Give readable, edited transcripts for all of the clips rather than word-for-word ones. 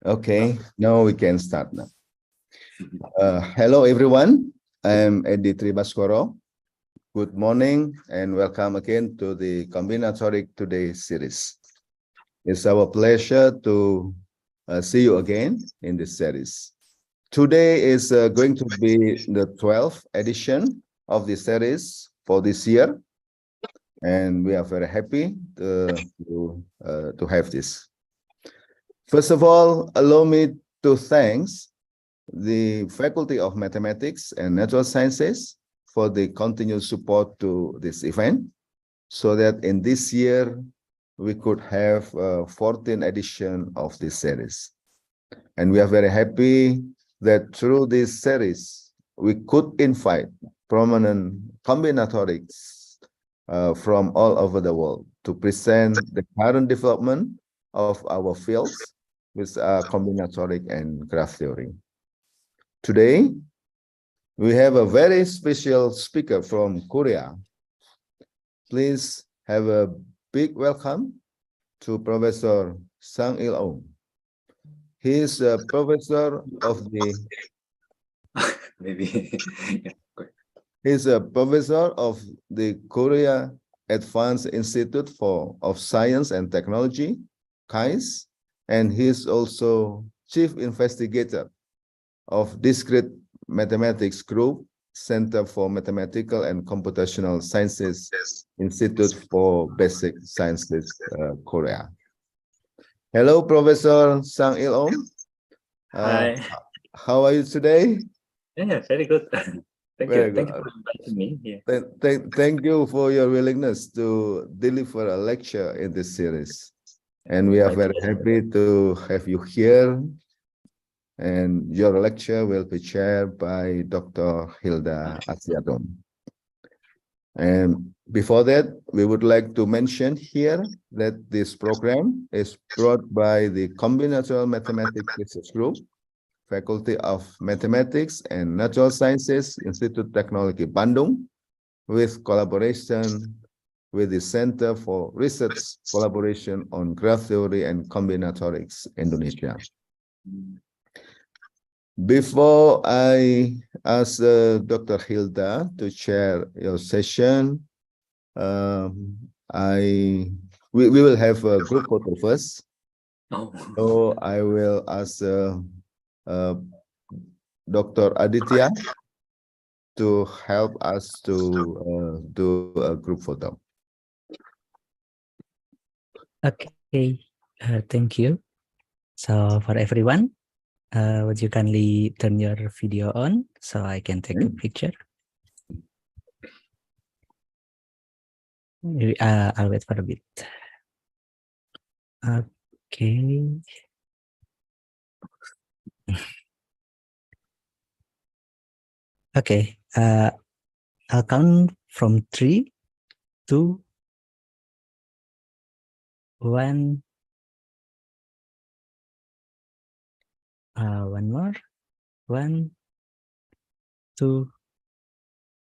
Okay, now we can start now. Hello everyone, I'm Edi Tribaskoro. Good morning and welcome again to the Combinatoric Today series. It's our pleasure to see you again in this series. Today is going to be the 12th edition of the series for this year, and we are very happy to have this. First of all, allow me to thank the Faculty of Mathematics and Natural Sciences for the continued support to this event, so that in this year we could have 14th edition of this series. And we are very happy that through this series we could invite prominent combinatorics from all over the world to present the current development of our fields with combinatoric and graph theory. Today, we have a very special speaker from Korea. Please have a big welcome to Professor Sang Il-ong. He is a professor of the He's a professor of the Korea Advanced Institute of Science and Technology, KAIST, and he's also chief investigator of Discrete Mathematics Group, Center for Mathematical and Computational Sciences, Institute for Basic Sciences, Korea. Hello, Professor Sang Il-ong. Hi. How are you today? Yeah, very good. Thank Very you. good. Thank you for inviting me here. Thank you for your willingness to deliver a lecture in this series. And we are very happy to have you here. And your lecture will be chaired by Dr. Hilda Asiaton. And before that, we would like to mention here that this program is brought by the Combinatorial Mathematics Research Group, Faculty of Mathematics and Natural Sciences, Institut Teknologi Bandung, with collaboration with the Center for Research Collaboration on Graph Theory and Combinatorics, Indonesia. Before I ask Dr. Hilda to chair your session, we will have a group photo first. Oh. So I will ask Dr. Aditya to help us to do a group photo. Okay, thank you. So for everyone, would you kindly turn your video on so I can take a picture? I'll wait for a bit. Okay. Okay, I'll count from 3, 2, 1. One more. 1, 2,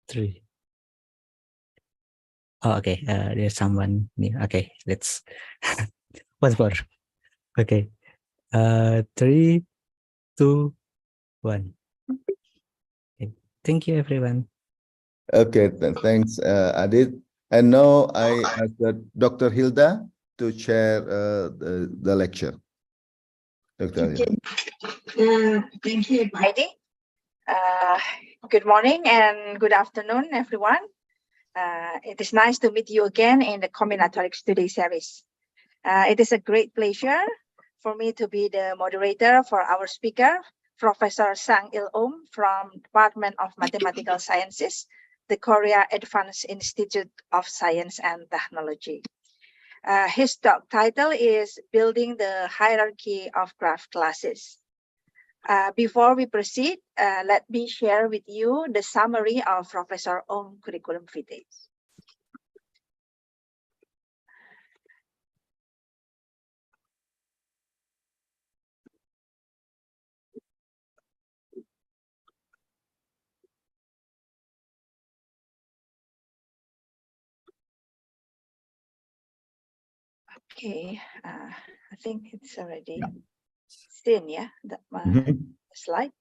3. Oh, okay. There's someone new. Okay, let's once more. Okay. 3, 2, 1. Okay. Thank you, everyone. Okay, thanks, Adit. And now I ask Dr. Hilda to chair the lecture. Dr. Hilda. Thank you, Heidi. Good morning and good afternoon, everyone. It is nice to meet you again in the Combinatorics Today series. It is a great pleasure for me to be the moderator for our speaker, Professor Sang Il-ong from Department of Mathematical Sciences, the Korea Advanced Institute of Science and Technology. His talk title is Building the Hierarchy of Graph Classes. Before we proceed, let me share with you the summary of Professor Om's curriculum vitae. Okay, I think it's already seen, yeah, the slide.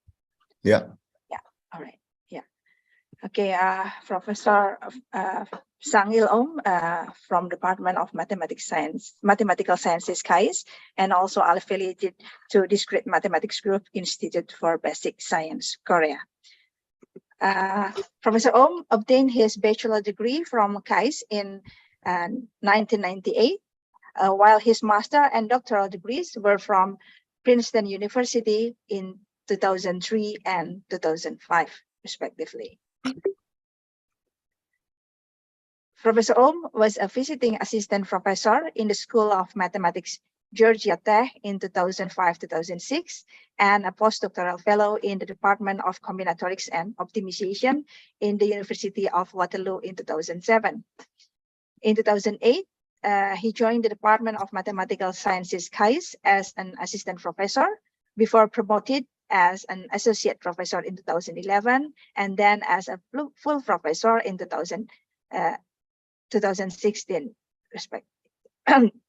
Yeah. Yeah, all right, yeah. Okay, Professor Sang-il Om from Department of Mathematical Sciences, KAIST, and also affiliated to Discrete Mathematics Group, Institute for Basic Science, Korea. Professor Om obtained his bachelor degree from KAIST in 1998. While his master and doctoral degrees were from Princeton University in 2003 and 2005, respectively. Professor Om was a visiting assistant professor in the School of Mathematics, Georgia Tech in 2005-2006, and a postdoctoral fellow in the Department of Combinatorics and Optimization in the University of Waterloo in 2007. In 2008, he joined the Department of Mathematical Sciences, KAIST, as an assistant professor, before promoted as an associate professor in 2011, and then as a full professor in 2016,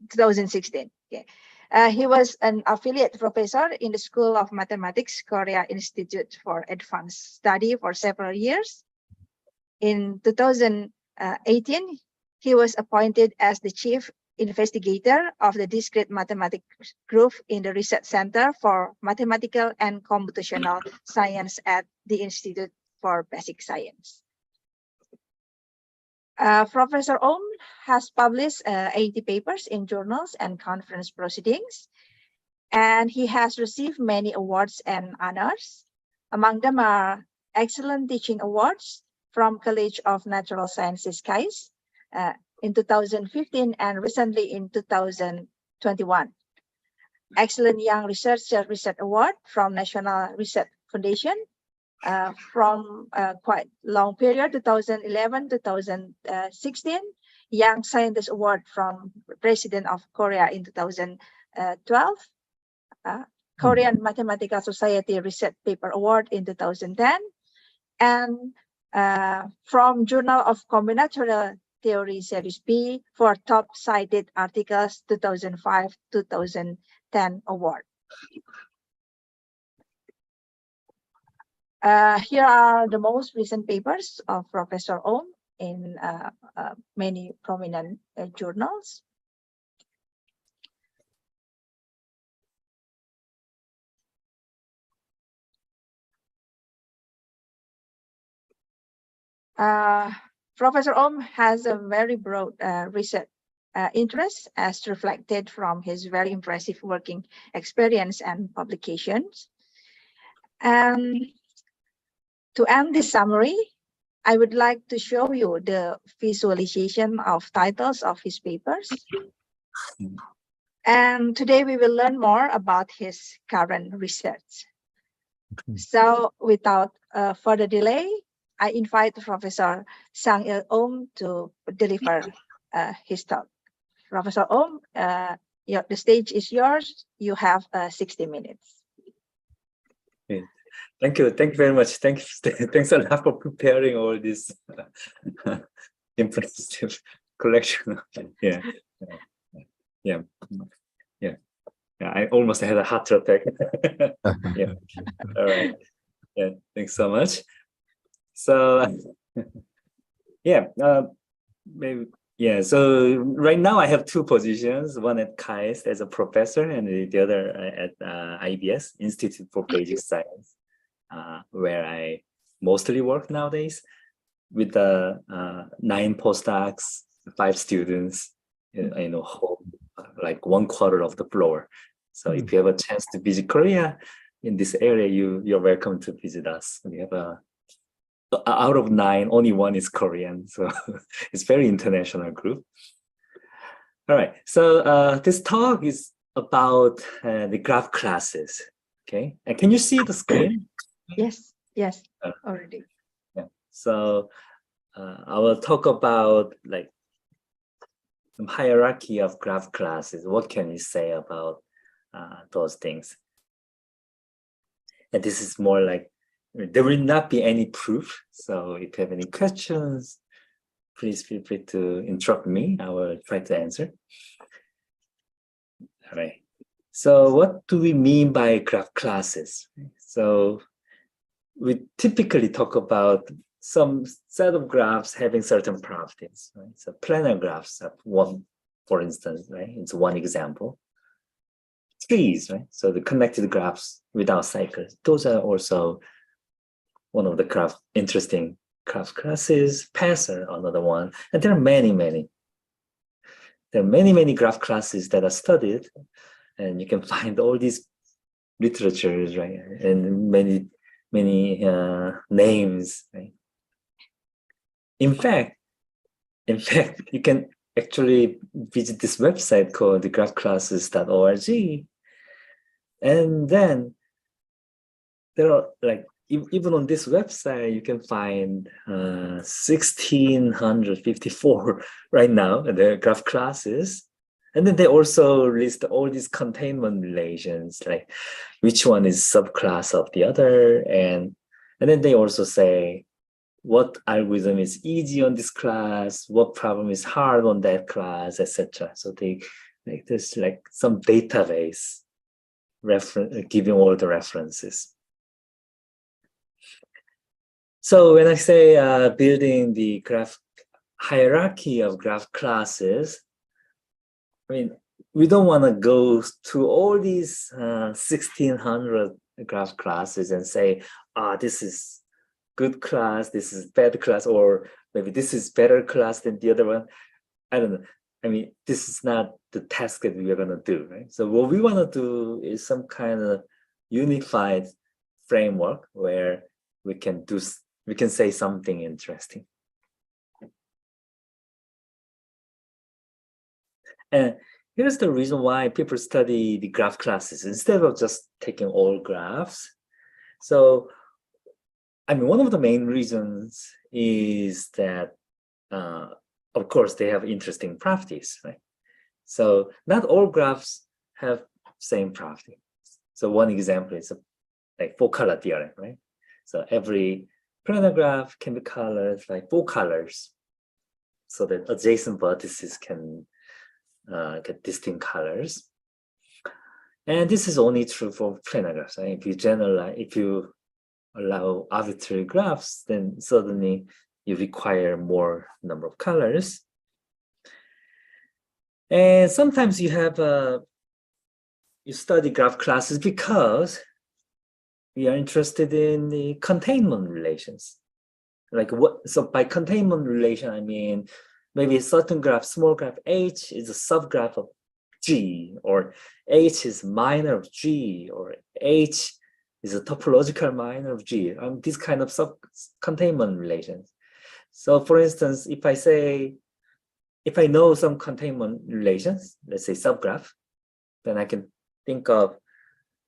2016. Yeah. He was an affiliate professor in the School of Mathematics, Korea Institute for Advanced Study for several years. In 2018, he was appointed as the chief investigator of the Discrete Mathematics Group in the Research Center for Mathematical and Computational Science at the Institute for Basic Science. Professor Om has published 80 papers in journals and conference proceedings, and he has received many awards and honors. Among them are Excellent Teaching Awards from College of Natural Sciences, KAIST, in 2015 and recently in 2021. Excellent Young Researcher Research Award from National Research Foundation from quite long period, 2011-2016. Young Scientist Award from President of Korea in 2012. Korean Matematika Society Research Paper Award in 2010. And from Journal of Combinatorial Teori Series B for Top Cited Articles 2005-2010 award. Here are the most recent papers of Professor Om in many prominent journals. Professor Om has a very broad research interest as reflected from his very impressive working experience and publications. And to end this summary, I would like to show you the visualization of titles of his papers. And today we will learn more about his current research. So without further delay, I invite Professor Sang-il Om to deliver his talk. Professor Om, the stage is yours. You have 60 minutes. Okay. Thank you very much. Thanks a lot for preparing all this impressive collection. Yeah. I almost had a heart attack. Yeah. All right. Yeah. Thanks so much. So so right now I have two positions, one at KAIST as a professor and the other at IBS, Institute for Basic Science, where I mostly work nowadays with 9 postdocs, 5 students, like 1/4 of the floor. So if you have a chance to visit Korea in this area, you're welcome to visit us. We have out of 9, only 1 is Korean, so it's very international group. All right. So this talk is about the graph classes. Okay. And can you see the screen? Yes, yes, already. Yeah. So I will talk about like some hierarchy of graph classes. What can you say about those things? And this is more like, there will not be any proof. So if you have any questions, please feel free to interrupt me. I will try to answer. All right. So what do we mean by graph classes? So we typically talk about some set of graphs having certain properties. Right? So planar graphs have one, for instance, right? It's one example. Trees, right? So the connected graphs without cycles. Those are also one of the interesting graph classes. Paths are another one. And there are many, many. There are many, many graph classes that are studied. And you can find all these literatures, right? And many, many names, right? In fact, you can actually visit this website called thegraphclasses.org. And then there are like, even on this website, you can find 1,654 right now, the graph classes. And then they also list all these containment relations, like which one is subclass of the other. And then they also say what algorithm is easy on this class, what problem is hard on that class, etc. So they like there's like some database giving all the references. So when I say building the graph hierarchy of graph classes, I mean, we don't want to go to all these 1,600 graph classes and say, this is good class, this is bad class, or maybe this is better class than the other one. I don't know. I mean, this is not the task that we are going to do, right? So what we want to do is some kind of unified framework where we can say something interesting. And here's the reason why people study the graph classes instead of just taking all graphs. So, I mean, one of the main reasons is that, of course, they have interesting properties, right? So not all graphs have same property. So one example is like 4-color theorem, right? So every planar graph can be colored like 4 colors so that adjacent vertices can get distinct colors. And this is only true for planar graphs. Right? If you allow arbitrary graphs, then suddenly you require more number of colors. And sometimes you study graph classes because we are interested in the containment relations. Like what? So by containment relation, I mean maybe a certain graph, small graph H is a subgraph of G, or H is minor of G, or H is a topological minor of G. These kind of containment relations. So for instance, if I know some containment relations, let's say subgraph, then I can think of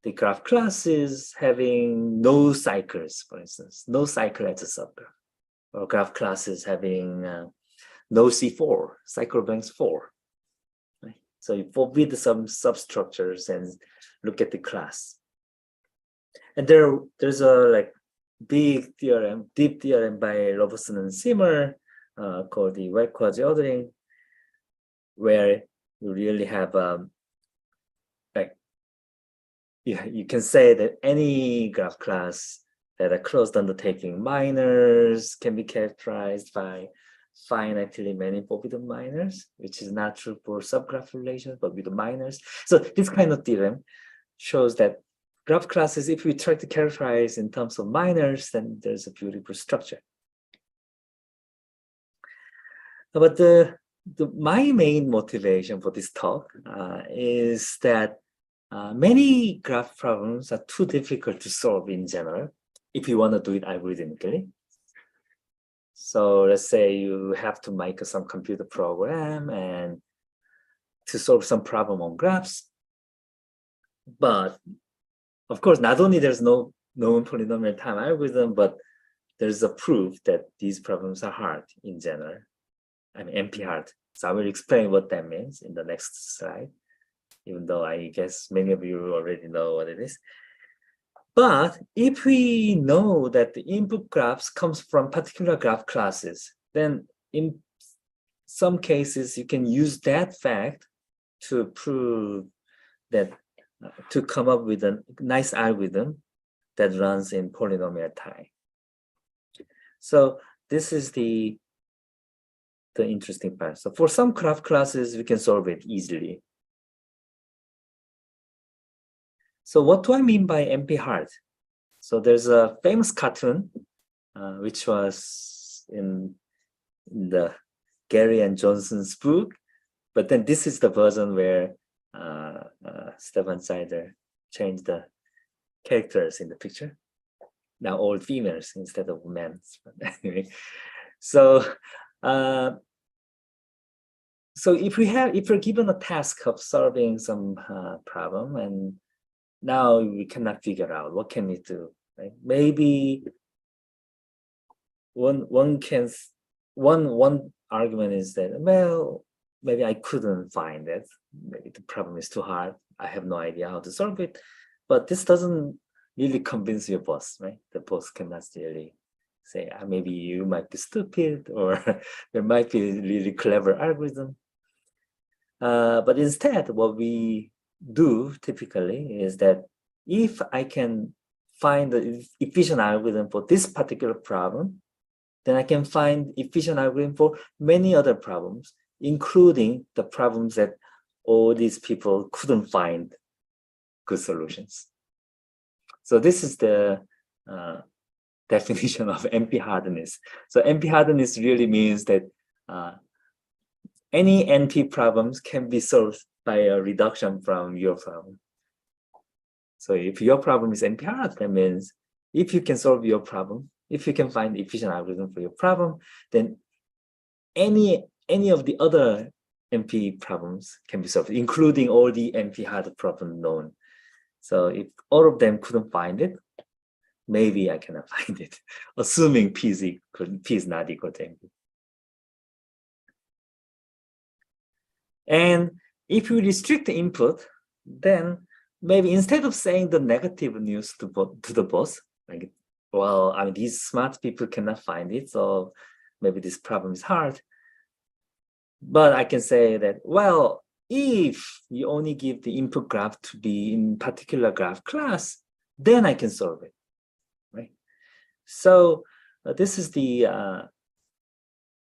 the graph classes having no cycles, for instance, no cycle as a subgraph, or graph classes having no C4, cycle length 4. Right? So you forbid some substructures and look at the class. And there's a like big theorem, deep theorem by Robertson and Simmer called the web quasi ordering, where you really have you can say that any graph class that are closed undertaking minors can be characterized by finitely many forbidden minors, which is not true for subgraph relations, but with the minors. So this kind of theorem shows that graph classes, if we try to characterize in terms of minors, then there's a beautiful structure. But my main motivation for this talk is that many graph problems are too difficult to solve in general if you want to do it algorithmically. So let's say you have to make some computer program, and to solve some problem on graphs. But of course, not only there's no known polynomial time algorithm, but there's a proof that these problems are hard in general. I mean, NP hard. So I will explain what that means in the next slide, even though I guess many of you already know what it is. But if we know that the input graphs comes from particular graph classes, then in some cases, you can use that fact to prove that, to come up with a nice algorithm that runs in polynomial time. So this is the interesting part. So for some graph classes, we can solve it easily. So what do I mean by NP hard? So there's a famous cartoon, which was in the Gary and Johnson's book, but then this is the version where Stefan Seider changed the characters in the picture. Now all females instead of men. Anyway, so if we're given a task of solving some problem, and now we cannot figure out what can we do, right? Maybe one argument is that, well, maybe I couldn't find it. Maybe the problem is too hard. I have no idea how to solve it. But this doesn't really convince your boss, right? The boss cannot really say, maybe you might be stupid, or there might be a really clever algorithm. But instead, what we do typically is that if I can find the efficient algorithm for this particular problem, then I can find efficient algorithm for many other problems, including the problems that all these people couldn't find good solutions. So this is the definition of NP hardness. So NP hardness really means that any NP problems can be solved by a reduction from your problem. So if your problem is NP hard, that means if you can solve your problem, if you can find efficient algorithm for your problem, then any of the other NP problems can be solved, including all the NP hard problems known. So if all of them couldn't find it, maybe I cannot find it, assuming P is not equal to NP. And if you restrict the input, then maybe instead of saying the negative news to the boss, like, well, I mean, these smart people cannot find it, so maybe this problem is hard. But I can say that, well, if you only give the input graph to be in particular graph class, then I can solve it, right? So this is the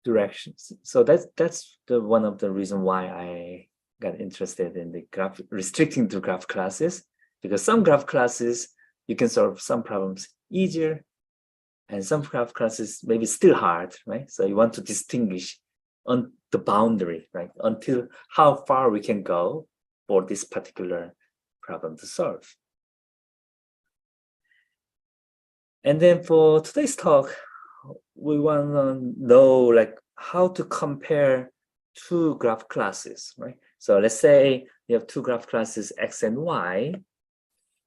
directions. So that's one of the reasons why I got interested in the graph, restricting to graph classes, because some graph classes, you can solve some problems easier, and some graph classes maybe still hard, right? So you want to distinguish on the boundary, right? Until how far we can go for this particular problem to solve. And then for today's talk, we want to know like how to compare two graph classes, right? So let's say you have two graph classes, X and Y.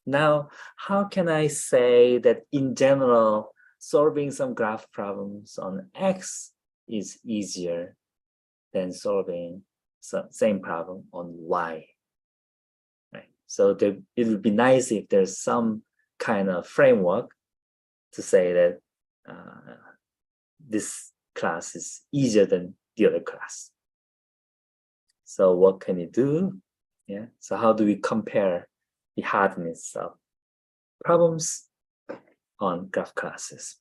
Now, how can I say that in general, solving some graph problems on X is easier than solving some same problem on Y, right? So it would be nice if there's some kind of framework to say that this class is easier than the other class. So what can you do? Yeah. So how do we compare the hardness of problems on graph classes?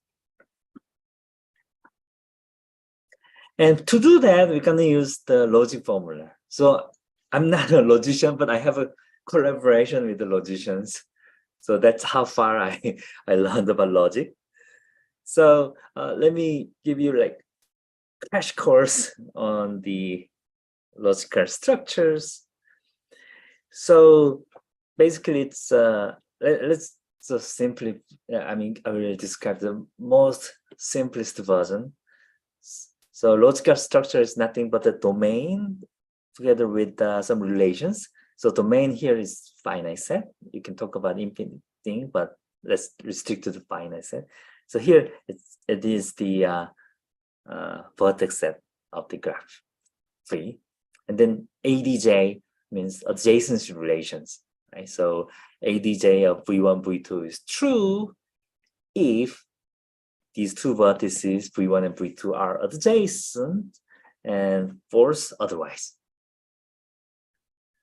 And to do that, we're going to use the logic formula. So I'm not a logician, but I have a collaboration with the logicians. So that's how far I learned about logic. So let me give you like a crash course on the logical structures. So basically it's, let's just simply, I will describe the most simplest version. So logical structure is nothing but a domain together with some relations. So domain here is finite set. You can talk about infinite thing, but let's restrict to the finite set. So here it is the vertex set of the graph, free. And then ADJ means adjacency relations, right? So ADJ of V1, V2 is true if these two vertices, V1 and V2, are adjacent, and false otherwise.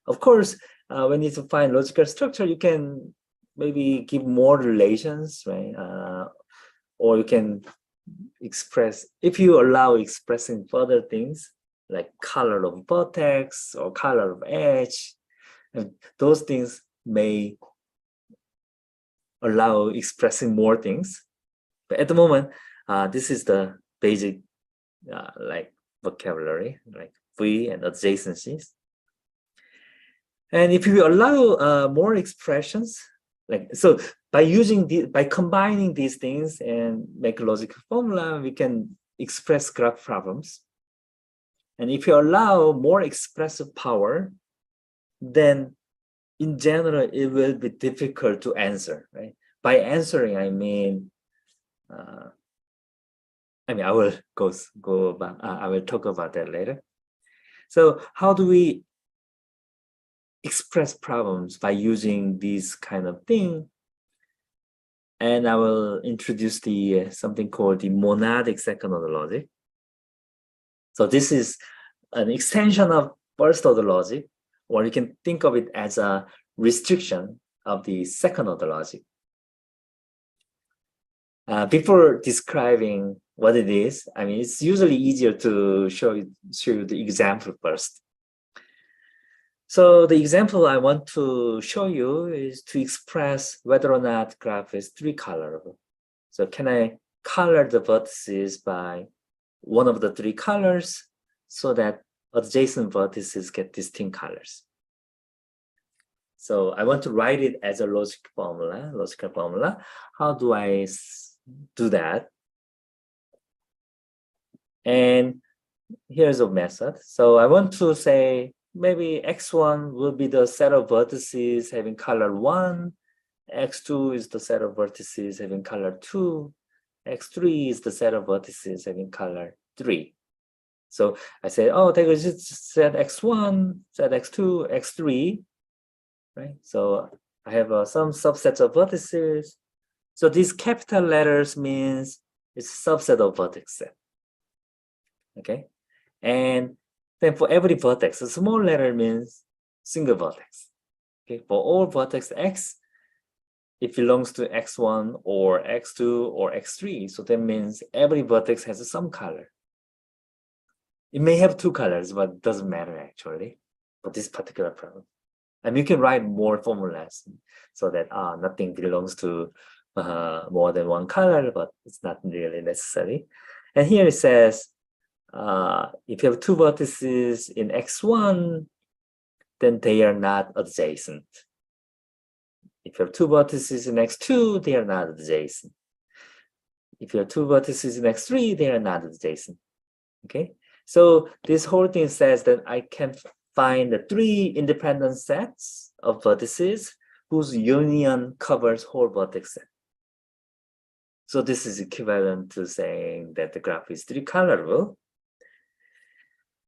Of course, when you find logical structure, you can maybe give more relations, right? Or you can express, if you allow expressing further things like color of vertex or color of edge, and those things may allow expressing more things. But at the moment, this is the basic like vocabulary, like V and adjacencies. And if you allow more expressions, like so, by combining these things and make a logical formula, we can express graph problems. And if you allow more expressive power, then in general it will be difficult to answer, right? By answering, I mean I will go about. I will talk about that later. So how do we express problems by using this kind of thing? And I will introduce the something called the monadic second order logic. So this is an extension of first order logic, or you can think of it as a restriction of the second order logic. Before describing what it is, I mean, it's usually easier to show you the example first. So the example I want to show you is to express whether or not graph is three-colorable. So can I color the vertices by one of the three colors so that adjacent vertices get distinct colors? So I want to write it as a logical formula. How do I do that? And here's a method. So I want to say maybe x1 will be the set of vertices having color 1, x2 is the set of vertices having color 2, x3 is the set of vertices having color 3. So I say, oh, take a set x1, set x2, x3, right? So I have some subsets of vertices. So these capital letters means it's a subset of vertex set. Okay, and then for every vertex, a small letter means single vertex. Okay, for all vertex x, it belongs to x1 or x2 or x3. So that means every vertex has some color. It may have two colors, but it doesn't matter actually for this particular problem. And you can write more formulas so that nothing belongs to more than one color, but it's not really necessary. And here it says, if you have two vertices in x1, then they are not adjacent. If you have two vertices in x2, they are not adjacent. If you have two vertices in x3, they are not adjacent. Okay, so this whole thing says that I can find the three independent sets of vertices whose union covers whole vertex set. So this is equivalent to saying that the graph is three-colorable.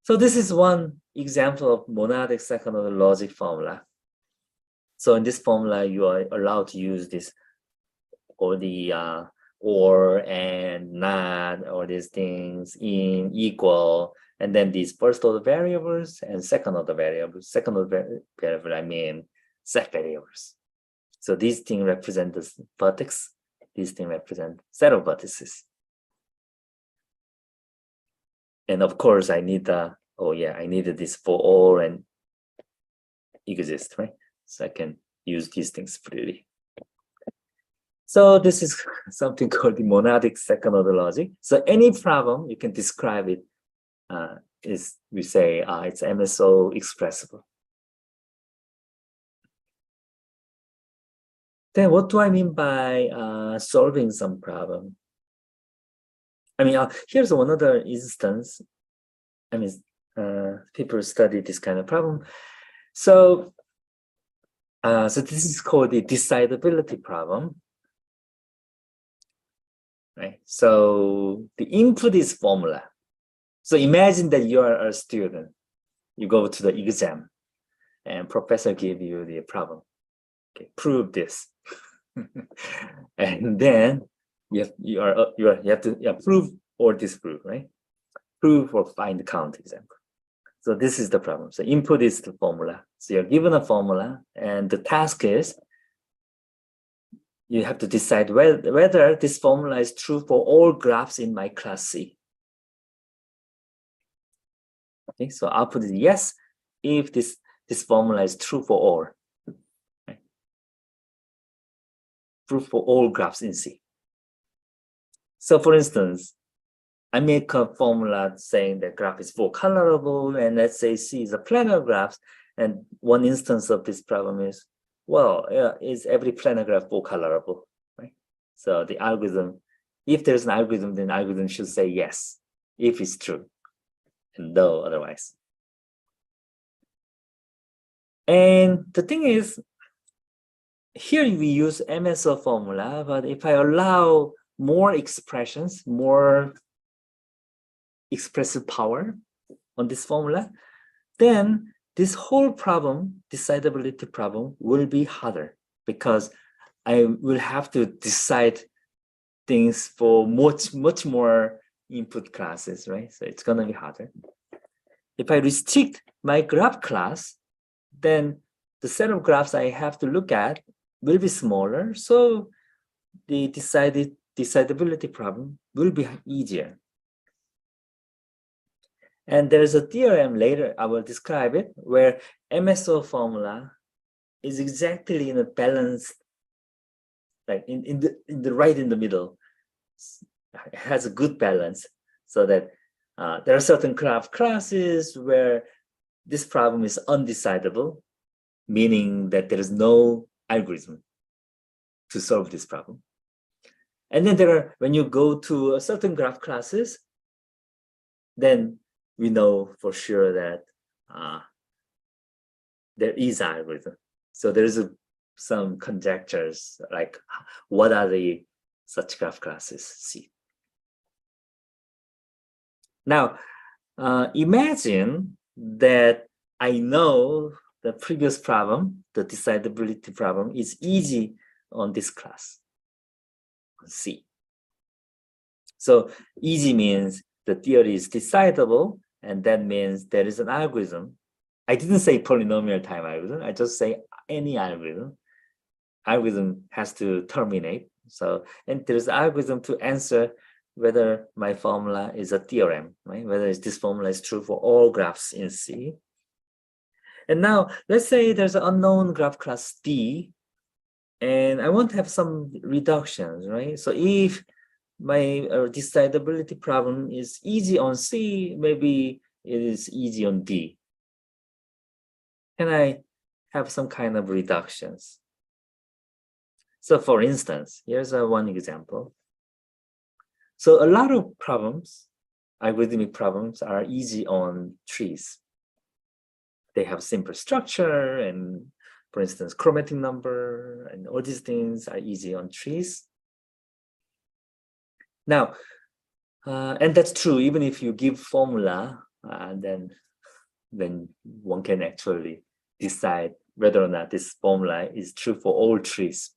So this is one example of monadic second order logic formula. So in this formula, you are allowed to use this or the or and not, or these things in equal, and then these first order variables and second order variables. Second order variable, I mean set variables. So these things represent the vertex. These things represent set of vertices. And of course, I need I needed this for all and exist, right? So I can use these things freely. So this is something called the monadic second order logic. So any problem, you can describe it we say it's MSO expressible. Then what do I mean by solving some problem? I mean, here's another instance. I mean, people study this kind of problem. So, so this is called the decidability problem. Right. So the input is formula. So imagine that you are a student. You go to the exam, and professor give you the problem. Okay, prove this, and then you have to prove or disprove, right? Prove or find count example. So this is the problem. So input is the formula. So you're given a formula, and the task is you have to decide whether this formula is true for all graphs in my class C. Okay, so output is yes if this formula is true for all. Right? True for all graphs in C. So for instance, I make a formula saying that graph is four colorable, and let's say C is a planar graph, and one instance of this problem is, well, is every planar graph four colorable, right? So the algorithm, if there's an algorithm, then algorithm should say yes, if it's true, and no otherwise. And the thing is, here we use MSO formula, but if I allow more expressions, more expressive power on this formula, then this whole problem, decidability problem, will be harder because I will have to decide things for much more input classes, right? So it's gonna be harder. If I restrict my graph class, then the set of graphs I have to look at will be smaller, so the decidability problem will be easier. And there's a theorem later, I will describe it, where MSO formula is exactly in a balance, like in the right in the middle. It has a good balance, so that there are certain graph classes where this problem is undecidable, meaning that there is no algorithm to solve this problem. And then there are, when you go to a certain graph classes, then we know for sure that there is an algorithm. So there is some conjectures, like what are the such graph classes C. Now, imagine that I know the previous problem, the decidability problem, is easy on this class, C. So easy means the theory is decidable, and that means there is an algorithm. I didn't say polynomial time algorithm, I just say any algorithm. Algorithm has to terminate. So, and there's an algorithm to answer whether my formula is a theorem, right? Whether this formula is true for all graphs in C. And now let's say there's an unknown graph class D, and I want to have some reductions, right? So if my decidability problem is easy on C, maybe it is easy on D. Can I have some kind of reductions? So for instance, here's one example. So a lot of problems, algorithmic problems, are easy on trees. They have simple structure, and for instance, chromatic number, and all these things are easy on trees. Now, and that's true, even if you give formula, then one can actually decide whether or not this formula is true for all trees.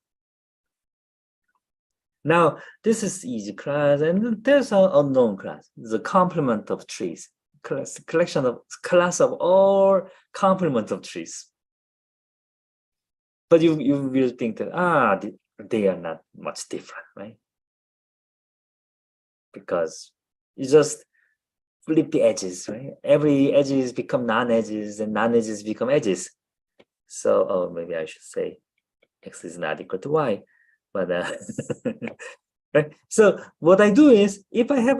Now, this is easy class, and there's an unknown class, the complement of trees, class of all complement of trees. But you will think that, they are not much different, right? Because you just flip the edges, right? Every edges become non-edges, and non-edges become edges. So, maybe I should say x is not equal to y. But right. So what I do is, if I have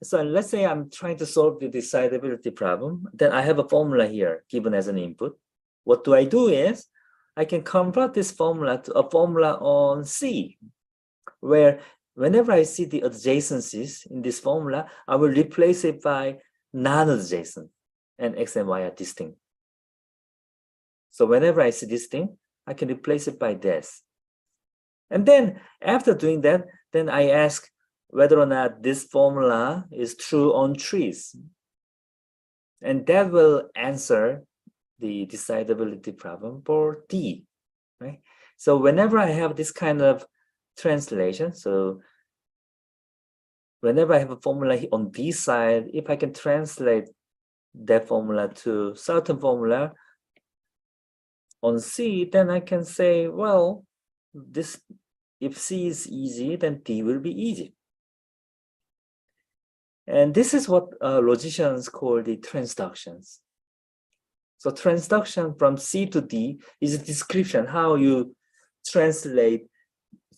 so let's say I'm trying to solve the decidability problem, then I have a formula here given as an input. What do I do is, I can convert this formula to a formula on C, where whenever I see the adjacencies in this formula, I will replace it by non-adjacent. and X and Y are distinct. So whenever I see this thing, I can replace it by this. And then after doing that, then I ask whether or not this formula is true on trees. And that will answer the decidability problem for D, right? So whenever I have this kind of translation, so whenever I have a formula on D side, if I can translate that formula to certain formula on C, then I can say, well, this, if C is easy, then D will be easy. And this is what logicians call the transductions. So transduction from C to D is a description how you translate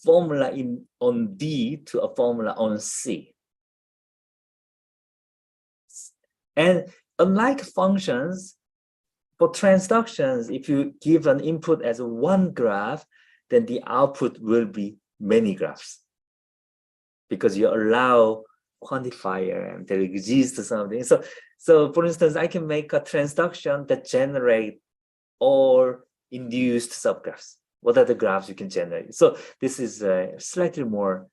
formula on D to a formula on C. And unlike functions, for transductions, if you give an input as one graph, then the output will be many graphs, because you allow quantifier and there exists something. So for instance, I can make a transduction that generate or induced subgraphs. What are the graphs you can generate? So this is slightly more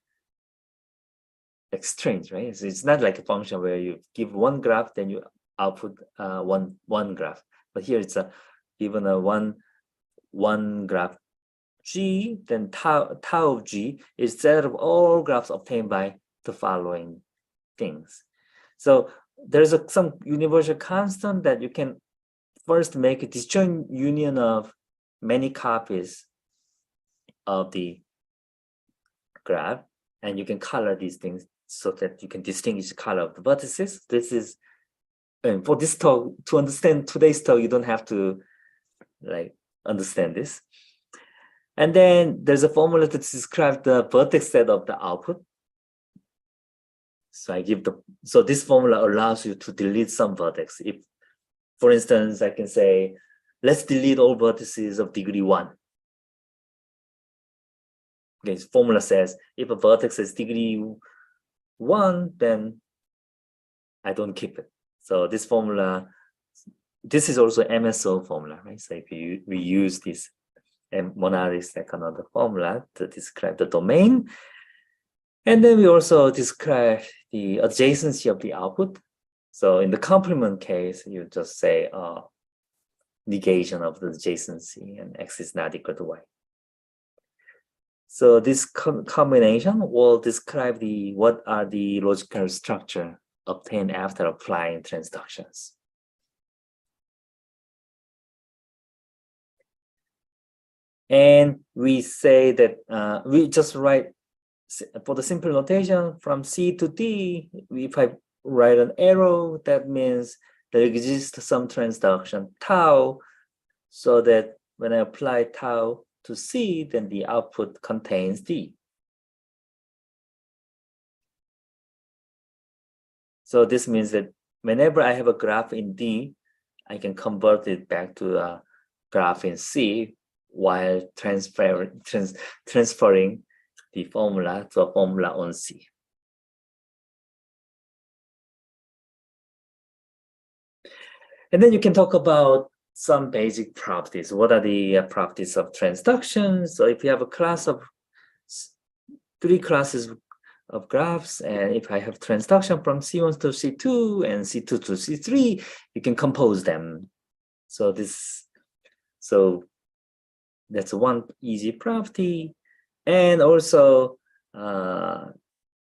strange, right? So it's not like a function where you give one graph, then you output one graph. But here it's given a one graph G, then tau of G is set of all graphs obtained by the following things. So there's some universal constant that you can first make a disjoint union of many copies of the graph, and you can color these things so that you can distinguish the color of the vertices. This is, and for this talk, to understand today's talk, you don't have to like understand this. And then there's a formula to describe the vertex set of the output. So I give so this formula allows you to delete some vertex. If, for instance, I can say, let's delete all vertices of degree 1. Okay, this formula says if a vertex is degree 1, then I don't keep it. So this formula, this is also MSO formula, right? So if we use this monadic second order formula to describe the domain. And then we also describe the adjacency of the output. So in the complement case, you just say negation of the adjacency and X is not equal to Y. So this combination will describe what are the logical structure obtained after applying transductions. And we say that we just write, for the simple notation, from C to D, if I write an arrow, that means there exists some transduction tau, so that when I apply tau to C, then the output contains D. So this means that whenever I have a graph in D, I can convert it back to a graph in C while transferring the formula to a formula on C. And then you can talk about some basic properties. What are the properties of transduction? So if you have a class of 3 classes of graphs, and if I have transduction from C1 to C2 and C2 to C3, you can compose them. So that's one easy property. And also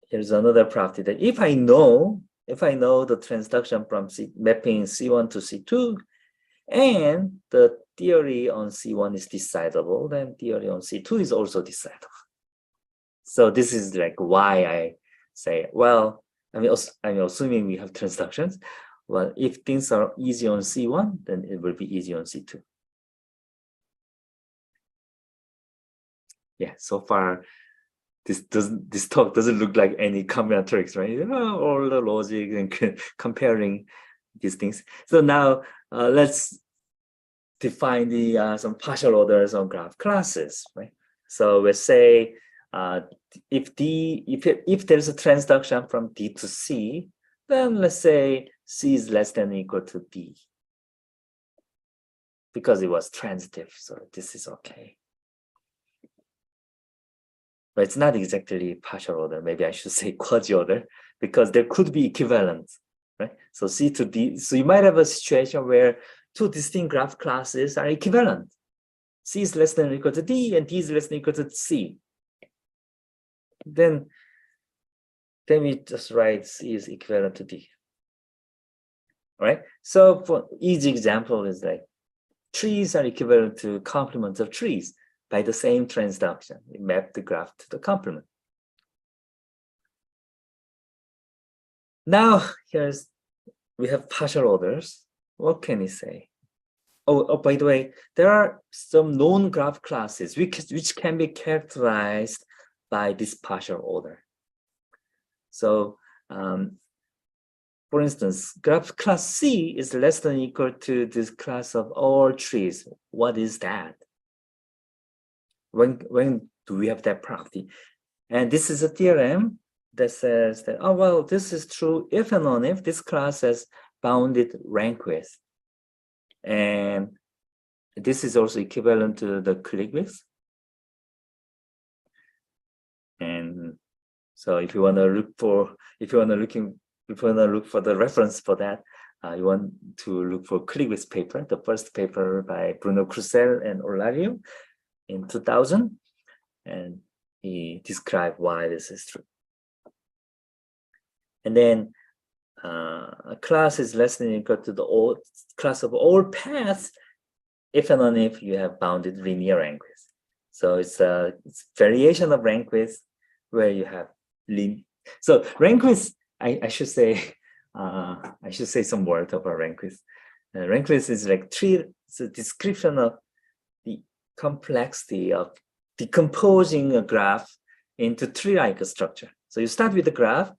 here's another property that if I know the transduction from mapping C1 to C2 and the theory on C1 is decidable, then theory on C2 is also decidable. So this is like why I say, well, I'm assuming we have transductions. Well, if things are easy on C1, then it will be easy on C2. Yeah, so far this talk doesn't look like any combinatorics, right? All the logic and comparing these things. So now let's define the some partial orders on graph classes, right? So we say if there's a transduction from D to C, then let's say C is less than or equal to D. because it was transitive, so this is okay. But it's not exactly partial order. Maybe I should say quasi-order, because there could be equivalent, right? So C to D. So you might have a situation where two distinct graph classes are equivalent. C is less than or equal to D, and D is less than or equal to C. Then we just write C is equivalent to D. All right. So for easy example is like trees are equivalent to complements of trees by the same transduction. We map the graph to the complement. Now we have partial orders. What can we say? Oh, by the way, there are some known graph classes which can be characterized by this partial order. So, for instance, graph class C is less than or equal to this class of all trees. What is that? When do we have that property? And this is a theorem that says that, oh, well, this is true if and only if this class has bounded rank width. And this is also equivalent to the click width. And so if you want to look for the reference for that, you want to look for Klieg's paper, the first paper by Bruno Crucel and Olario in 2000, and he described why this is true. And then a class is less than or equal to the class of all paths if and only if you have bounded linear rank width. So it's variation of rank width where you have so rank width. I should say some word about rank width. Rank width is like it's a description of the complexity of decomposing a graph into tree-like structure. So you start with the graph.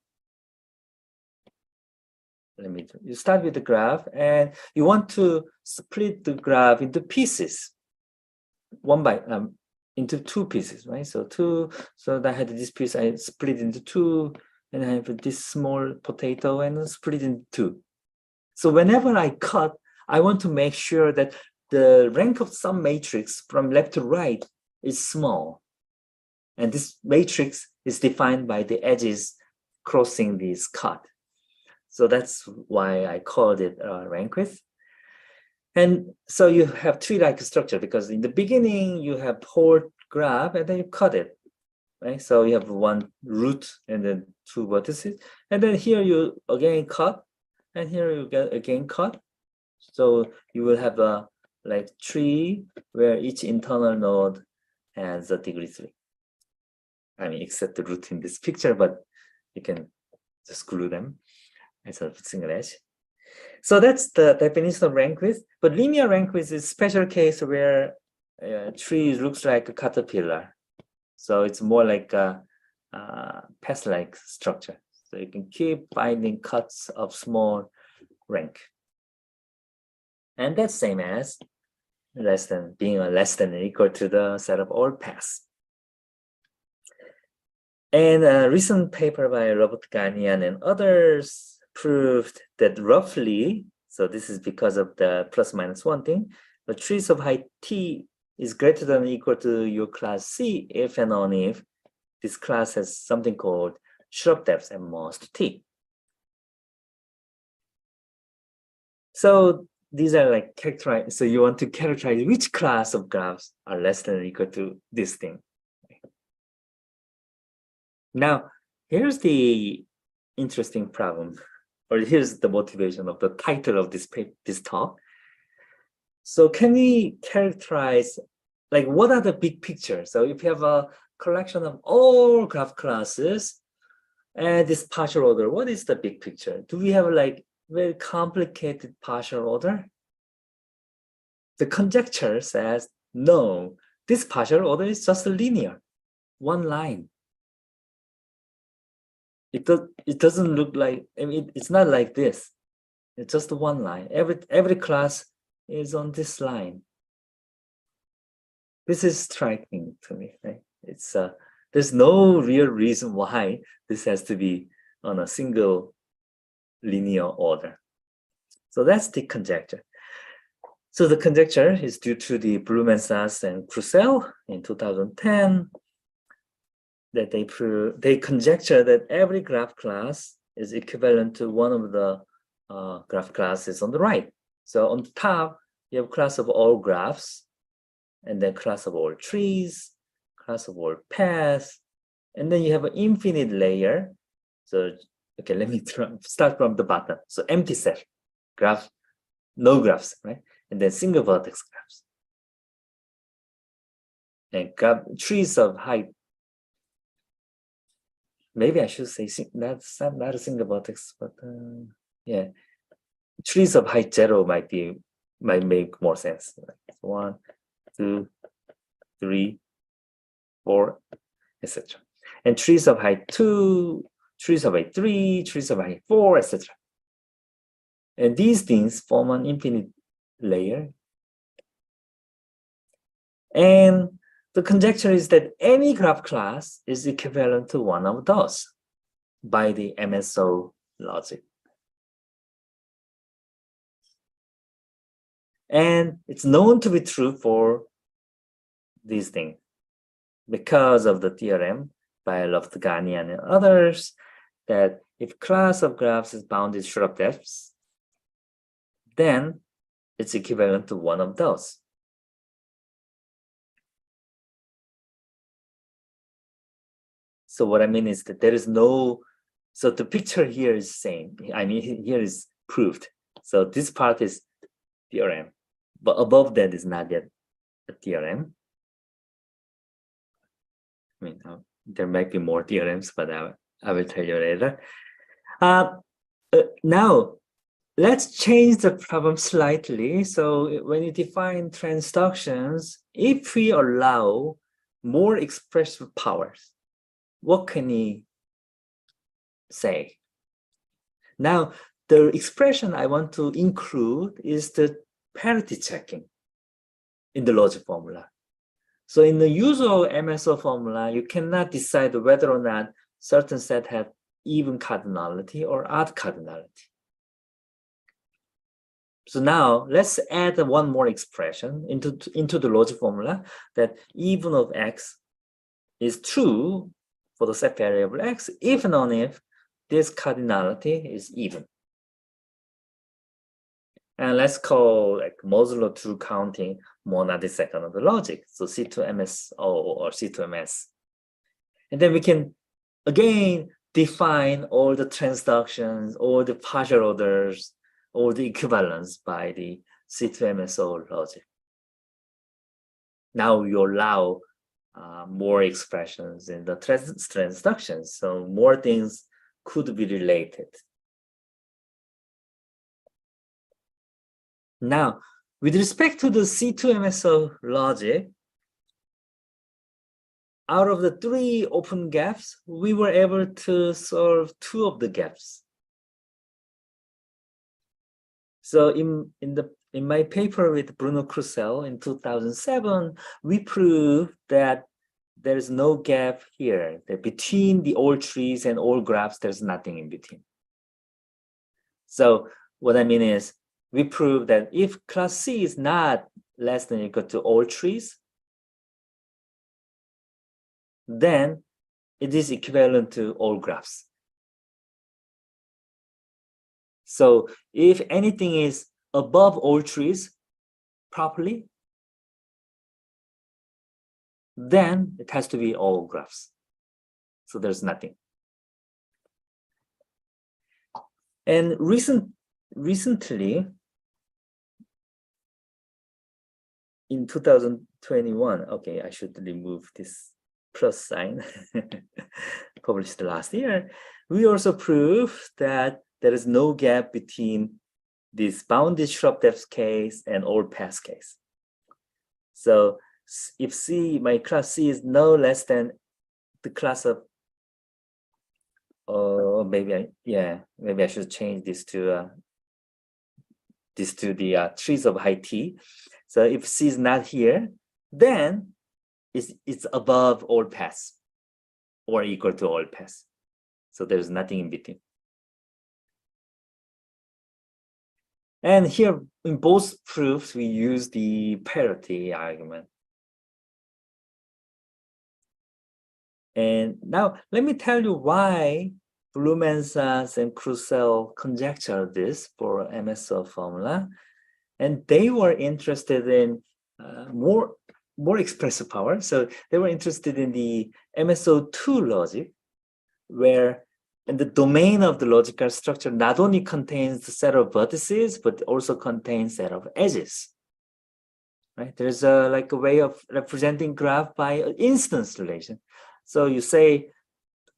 You start with the graph, and you want to split the graph into pieces, into two pieces, right? So that I had this piece, I split into two. And I have this small potato and split into two. So whenever I cut, I want to make sure that the rank of some matrix from left to right is small. And this matrix is defined by the edges crossing this cut. So that's why I called it rank width. And so you have tree-like structure because in the beginning you have whole graph and then you cut it. Right, so you have one root and then two vertices, and then here you again cut, and here you get again cut. So you will have a like tree where each internal node has a degree 3. I mean, except the root in this picture, but you can just glue them as a single edge. So that's the definition of rank width. But linear rank width is a special case where a tree looks like a caterpillar. So it's more like a path-like structure. So you can keep finding cuts of small rank. And that's same as being less than or equal to the set of all paths. And a recent paper by Robert Keahlian and others proved that roughly, so this is because of the plus minus one thing, the trees of height t is greater than or equal to your class C if and only if this class has something called shrub depth at most t. So these are like characterized. So you want to characterize which class of graphs are less than or equal to this thing. Now, here's the interesting problem, or here's the motivation of the title of this talk. So can we characterize, like, what are the big pictures? So if you have a collection of all graph classes and this partial order, what is the big picture? Do we have like very complicated partial order? The conjecture says, no, this partial order is just linear, one line. It doesn't look like, I mean, it's not like this. It's just one line. Every class is on this line. This is striking to me, right? It's there's no real reason why this has to be on a single linear order. So that's the conjecture. So the conjecture is due to the Blumensass and Krusell in 2010 that they conjecture that every graph class is equivalent to one of the graph classes on the right. So on the top, you have class of all graphs, and then class of all trees, class of all paths, and then you have an infinite layer. So, okay, let me start from the bottom. So empty set, graph, no graphs, right? And then single vertex graphs. And graph, trees of height. Maybe I should say that's not a single vertex, but yeah. Trees of height 0 might make more sense. 1, 2, 3, 4, etc. And trees of height 2, trees of height 3, trees of height 4, etc. And these things form an infinite layer. And the conjecture is that any graph class is equivalent to one of those by the MSO logic. And it's known to be true for these things because of the theorem by Loftegani and others that if class of graphs is bounded short of depths, then it's equivalent to one of those. So what I mean is that there is no, so the picture here is same. I mean, here is proved. So this part is theorem, but above that is not yet a theorem. I mean, there might be more theorems, but I will tell you later. Now, let's change the problem slightly. So when you define transductions, if we allow more expressive powers, what can we say? Now, the expression I want to include is the parity checking in the logic formula. So in the usual MSO formula, you cannot decide whether or not certain set have even cardinality or odd cardinality. So now let's add one more expression into the logic formula that even of x is true for the set variable x, even on if this cardinality is even. And let's call like modulo 2 counting monadic second of the logic. So C2MSO or C2MS. And then we can again define all the transductions, all the partial orders, all the equivalence by the C2MSO logic. Now you allow more expressions in the transductions, so more things could be related. Now, with respect to the C2MSO logic, out of the 3 open gaps, we were able to solve 2 of the gaps. So in my paper with Bruno Krusell in 2007, we proved that there is no gap here. That between the all trees and all graphs, there's nothing in between. So what I mean is, we proved that if class C is not less than or equal to all trees, then it is equivalent to all graphs. So if anything is above all trees properly, then it has to be all graphs. So there's nothing. And recently, in 2021, okay, I should remove this plus sign, published last year, we also proved that there is no gap between this bounded short depth case and all path case. So if C, my class C is no less than the class of, maybe I should change this to the trees of height T. So if C is not here, then it's above all paths or equal to all paths. So there's nothing in between. And here in both proofs, we use the parity argument. And now let me tell you why Blumensass and Krusell conjectured this for MSO formula. And they were interested in more expressive power. So they were interested in the MSO2 logic, where in the domain of the logical structure not only contains the set of vertices, but also contains set of edges. Right? There's like a way of representing graph by an instance relation. So you say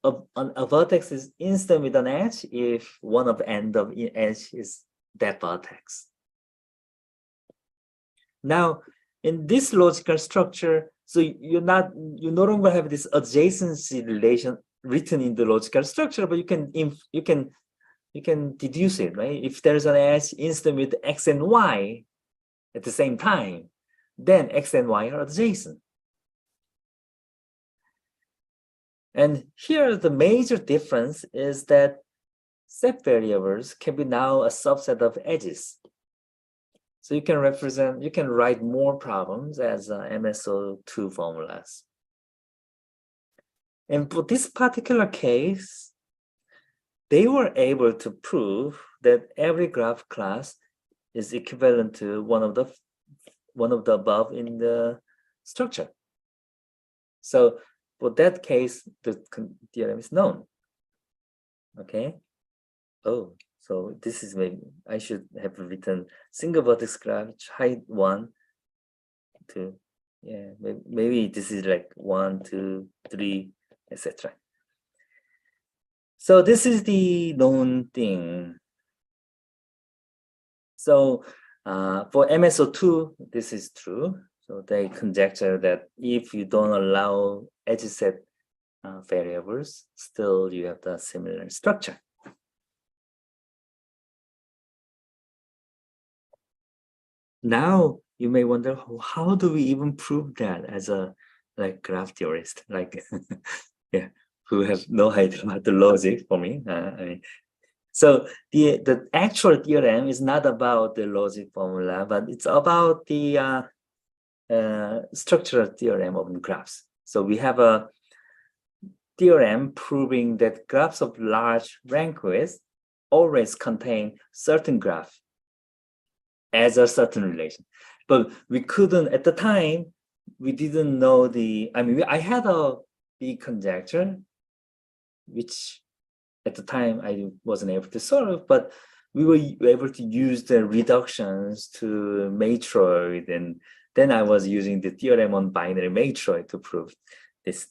a vertex is instant with an edge if one of the end of edge is that vertex. Now, in this logical structure, so you no longer have this adjacency relation written in the logical structure, but you can deduce it, right? If there's an edge instant with x and y at the same time, then x and y are adjacent. And here the major difference is that step variables can be now a subset of edges. So you can write more problems as MSO2 formulas. And for this particular case, they were able to prove that every graph class is equivalent to one of the above in the structure. So for that case, the theorem is known. Okay. Oh, so this is maybe I should have written single vertex graph height 1, 2. Yeah, maybe this is like 1, 2, 3, etc. So this is the known thing. So for MSO2, this is true. So they conjecture that if you don't allow edge set variables, still you have the similar structure. Now you may wonder, how do we even prove that as a graph theorist? Yeah, who have no idea about the logic for me. So the actual theorem is not about the logic formula, but it's about the structural theorem of graphs. So we have a theorem proving that graphs of large rank width always contain certain graph as a certain relation. But we couldn't, at the time, we didn't know I had a big conjecture, which at the time I wasn't able to solve, but we were able to use the reductions to matroid, and then I was using the theorem on binary matroid to prove this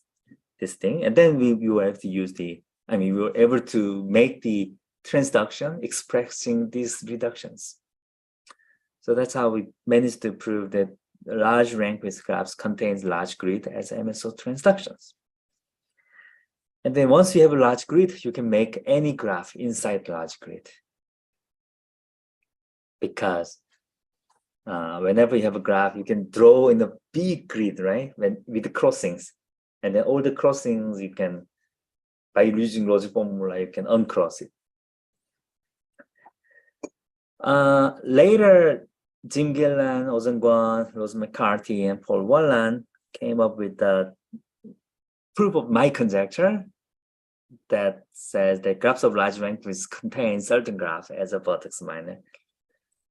thing. And then we were able to use we were able to make the transduction expressing these reductions. So that's how we managed to prove that large rank width graphs contains large grid as MSO transductions. And then once you have a large grid, you can make any graph inside large grid. Because whenever you have a graph, you can draw in a big grid, right? With the crossings. And then all the crossings you can, by using logic formula, you can uncross it. Later, Jim Gillen, Ozan Guan, Rose McCarthy, and Paul Walland came up with the proof of my conjecture that says that graphs of large rank width contain certain graph as a vertex minor.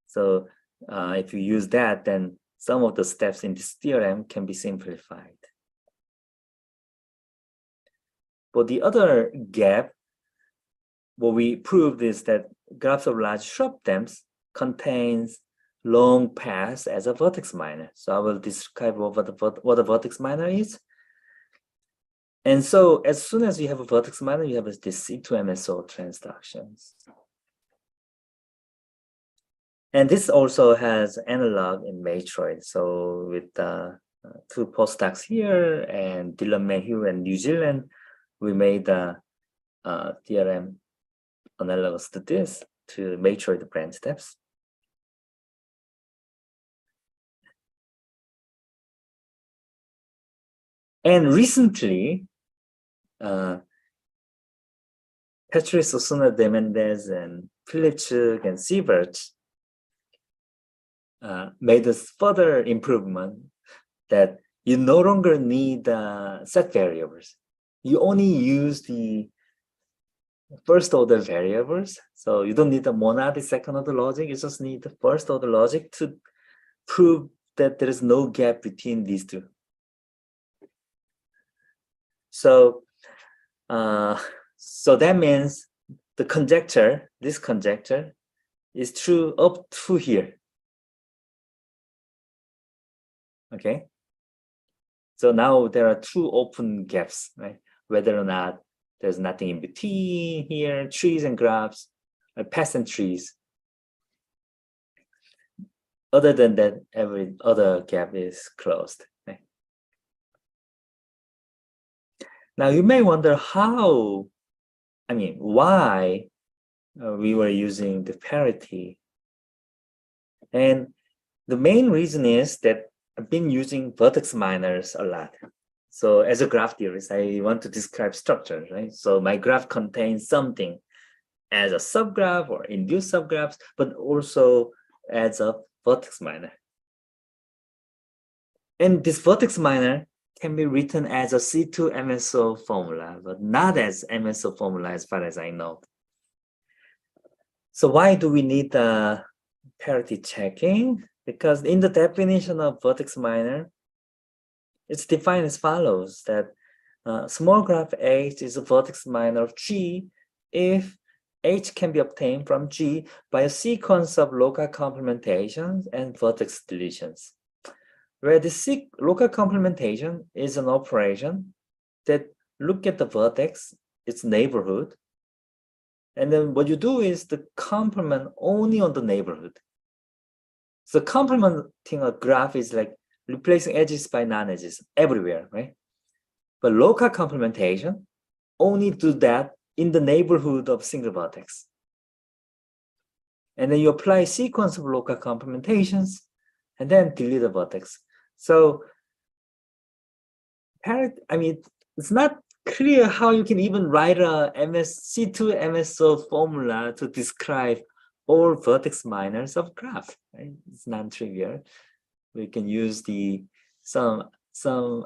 So if you use that, then some of the steps in this theorem can be simplified. But the other gap, what we proved is that graphs of large Schropp-Dams contains long paths as a vertex minor. So I will describe what a vertex minor is. And so as soon as you have a vertex minor, you have this C2MSO transductions. And this also has analog in matroid. So with two postdocs here and Dylan Mayhew and New Zealand, we made a theorem analogous to this to matroid branch steps. And recently, Patrice Osuna de Mendez and Philip Chuk and Siebert made a further improvement that you no longer need set variables. You only use the first order variables. So you don't need the monadic second order logic. You just need the first order logic to prove that there is no gap between these two. So, so that means the conjecture, this conjecture, is true up to here. Okay. So now there are two open gaps, right? Whether or not there's nothing in between here, trees and graphs, peasant trees. Other than that, every other gap is closed. Right? Now you may wonder how, why we were using the parity. And the main reason is that I've been using vertex minors a lot. So as a graph theorist, I want to describe structure, right? So my graph contains something as a subgraph or induced subgraphs, but also adds a vertex minor. And this vertex minor can be written as a C2 MSO formula, but not as MSO formula as far as I know. So why do we need parity checking? Because in the definition of vertex minor, it's defined as follows, that small graph H is a vertex minor of G if H can be obtained from G by a sequence of local complementations and vertex deletions, where the local complementation is an operation that look at the vertex, its neighborhood, and then what you do is the complement only on the neighborhood. So complementing a graph is like replacing edges by non-edges everywhere, right? But local complementation only do that in the neighborhood of single vertex. And then you apply a sequence of local complementations and then delete the vertex. So it's not clear how you can even write a C2 MSO formula to describe all vertex minors of graph. Right? It's non-trivial. We can use some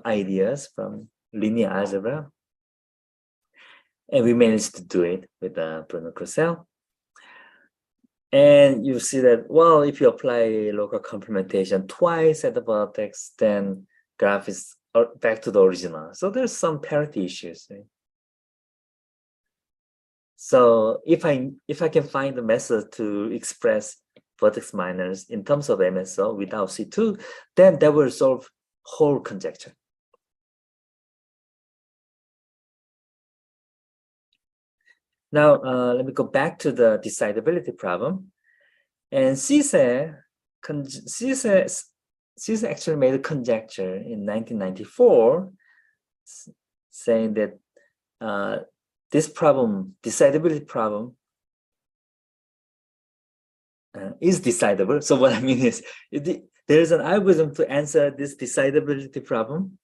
ideas from linear algebra, and we managed to do it with Bruno Croussel. And you see that, well, if you apply local complementation twice at the vertex, then graph is back to the original. So there's some parity issues. Right? So if I can find a method to express vertex minors in terms of MSO without C2, then that will solve whole conjecture. Now, let me go back to the decidability problem. And Riset actually made a conjecture in 1994 saying that this problem, decidability problem, is decidable. So what I mean is, there is an algorithm to answer this decidability problem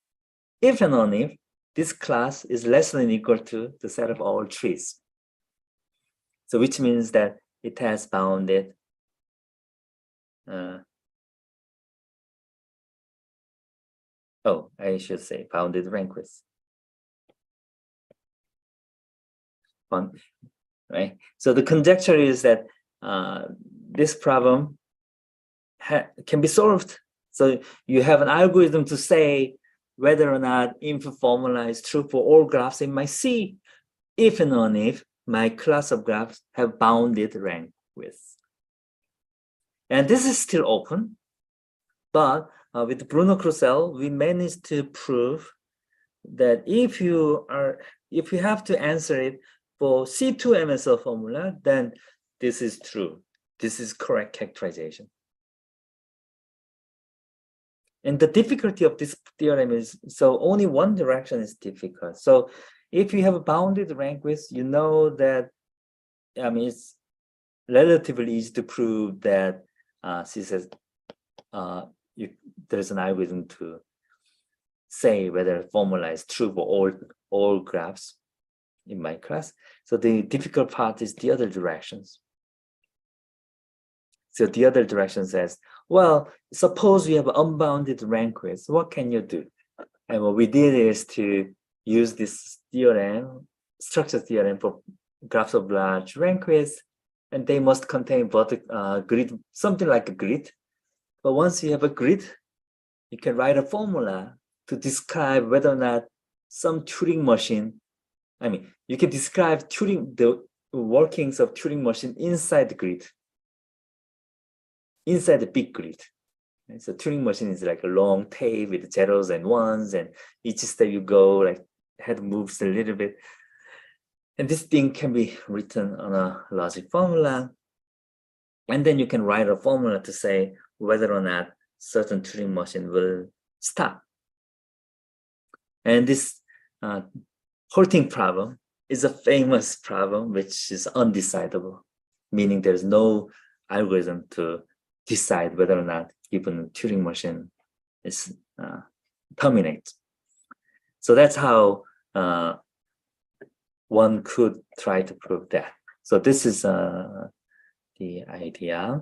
if and only if this class is less than or equal to the set of all trees. So which means that it has bounded I should say bounded rank width. Right? So the conjecture is that this problem can be solved. So you have an algorithm to say whether or not info formula is true for all graphs in my C, if and only if my class of graphs have bounded rank width. And this is still open, but with Bruno Croussel, we managed to prove that if you have to answer it for C2 MSO formula, then this is true. This is correct characterization. And the difficulty of this theorem is, so only one direction is difficult. So if you have a bounded rank width, you know that, it's relatively easy to prove that there's an algorithm to say whether a formula is true for all graphs in my class. So the difficult part is the other directions. So the other direction says, well, suppose you have unbounded rank width. What can you do? And what we did is to use this theorem, structure theorem for graphs of large rank width, and they must contain grid, something like a grid. But once you have a grid, you can write a formula to describe whether or not some Turing machine, you can describe the workings of Turing machine inside the grid, inside the big grid. And so Turing machine is like a long tape with zeros and ones, and each step you go, like head moves a little bit. And this thing can be written on a logic formula. And then you can write a formula to say whether or not certain Turing machine will stop. And this halting problem is a famous problem which is undecidable, meaning there's no algorithm to decide whether or not given Turing machine is terminate. So that's how one could try to prove that. So this is the idea.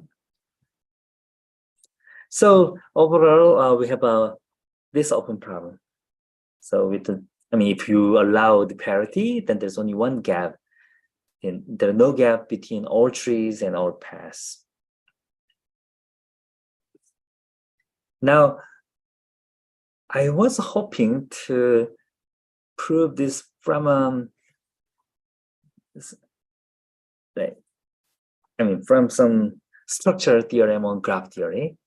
So overall, we have this open problem. So with the, if you allow the parity, then there's only one gap, and there are no gap between all trees and all paths. Now, I was hoping to prove this from from some structure theorem on graph theory.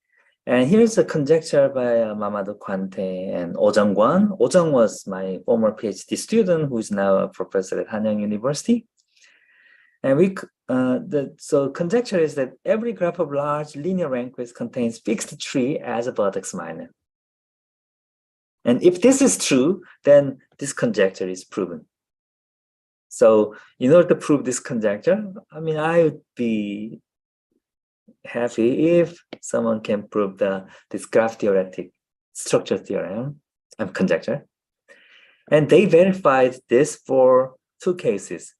And here's a conjecture by Mamadou Kwante and Oh Jung-kwon. Oh Jung was my former PhD student who is now a professor at Hanyang University. And so conjecture is that every graph of large linear rank width contains fixed tree as a vertex minor. And if this is true, then this conjecture is proven. So in order to prove this conjecture, I would be happy if someone can prove this graph theoretic structure theorem and conjecture. And they verified this for two cases.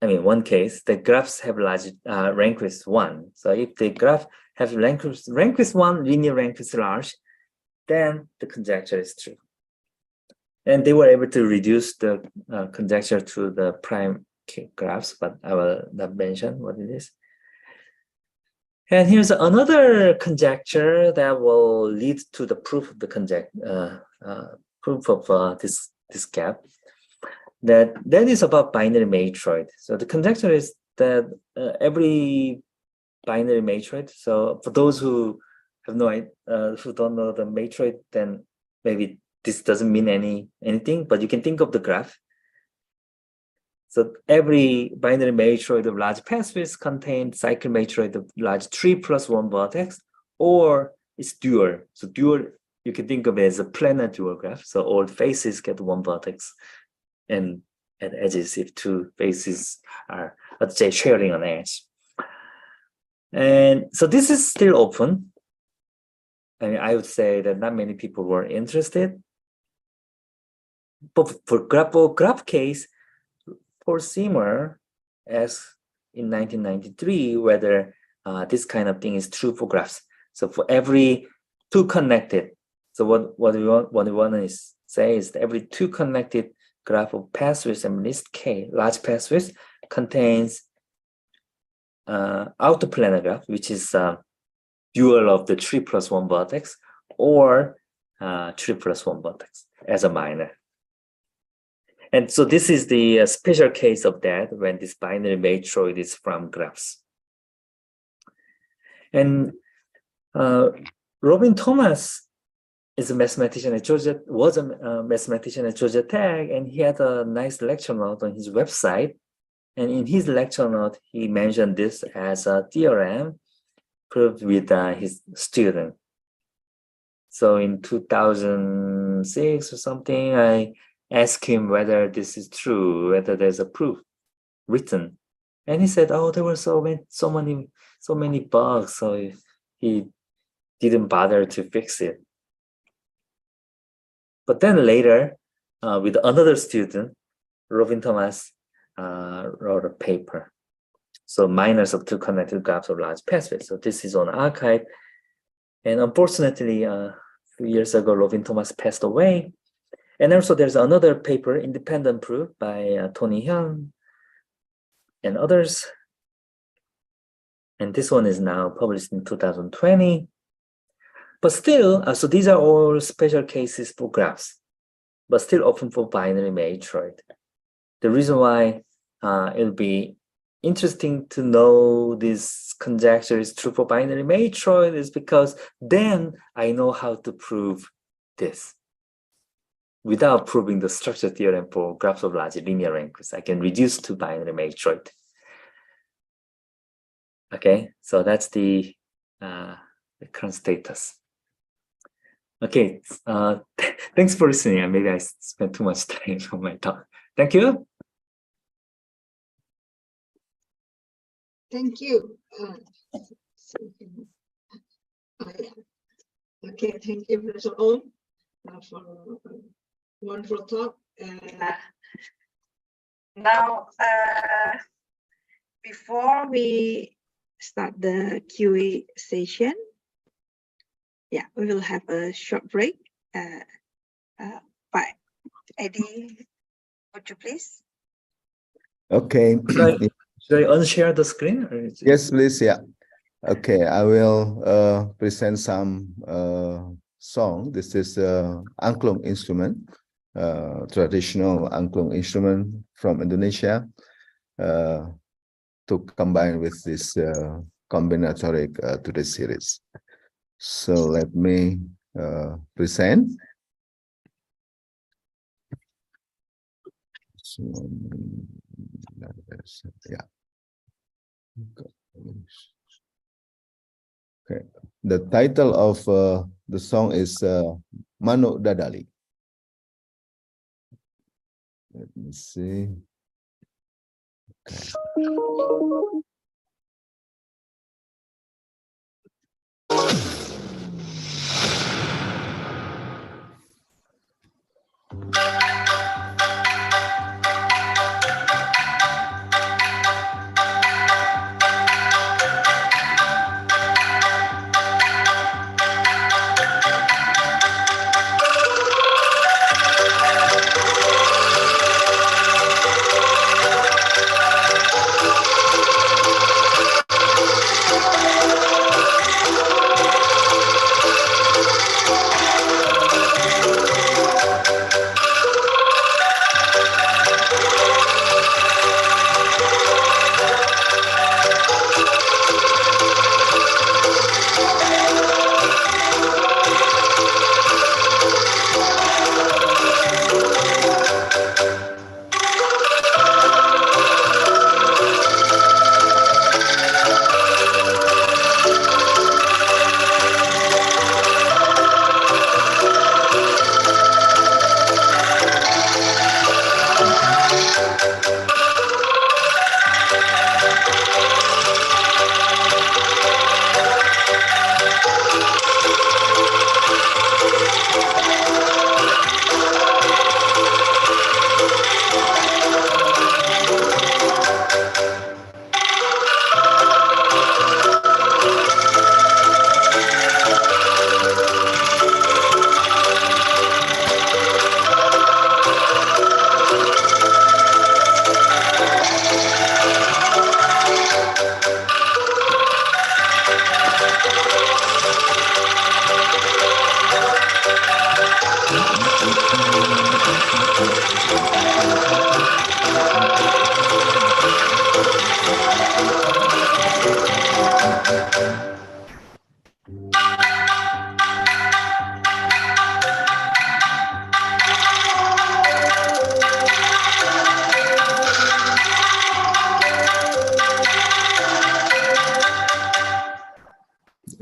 One case, the graphs have large rank width 1. So if the graph has rank width 1, linear rank width large, then the conjecture is true. And they were able to reduce the conjecture to the prime graphs, but I will not mention what it is. And here's another conjecture that will lead to the proof of the proof of this gap. That is about binary matroid. So the conjecture is that every binary matroid. So for those who have who don't know the matroid, then maybe this doesn't mean anything. But you can think of the graph. So every binary matroid of large path width contains cycle matroid of large 3 plus 1 vertex, or it's dual. So dual, you can think of it as a planar dual graph. So all faces get 1 vertex, and at edges if 2 faces are, let's say, sharing an edge. And so this is still open. I would say that not many people were interested. But for graph case, for Seymour asked in 1993 whether this kind of thing is true for graphs. So for every 2 connected, so what we want to say is that every 2 connected graph of path width and list K, large path width, contains autoplanar graph, which is dual of the 3 plus 1 vertex, or 3 plus 1 vertex as a minor. And so this is the special case of that when this binary matroid is from graphs. And Robin Thomas is a mathematician at Georgia, was a mathematician at Georgia Tech, and he had a nice lecture note on his website. And in his lecture note, he mentioned this as a theorem proved with his student. So in 2006 or something, I asked him whether this is true, whether there's a proof written. And he said, oh, there were so many bugs, so he didn't bother to fix it. But then later, with another student, Robin Thomas wrote a paper. So minors of 2 connected graphs of large path width. So this is on arXiv. And unfortunately, a few years ago, Robin Thomas passed away. And also there's another paper, Independent Proof by Tony Hyun and others. And this one is now published in 2020. But still, so these are all special cases for graphs, but still open for binary matroid. The reason why it'll be interesting to know this conjecture is true for binary matroid is because then I know how to prove this. Without proving the structure theorem for graphs of large linear ranges, I can reduce to binary matroid. Okay, so that's the current status. Okay, thanks for listening. Maybe I spent too much time on my talk. Thank you. Thank you. Okay, thank you, Professor Om, for wonderful talk. Now, before we start the QA session, yeah, we will have a short break. But Eddie, would you please? Okay. Should I unshare the screen? Or Yes, please. Yeah. Okay, I will present some song. This is angklung instrument, traditional angklung instrument from Indonesia, to combine with this combinatoric to the series. So let me present. So, yeah. Okay. The title of the song is Manuk Dadali. Let me see.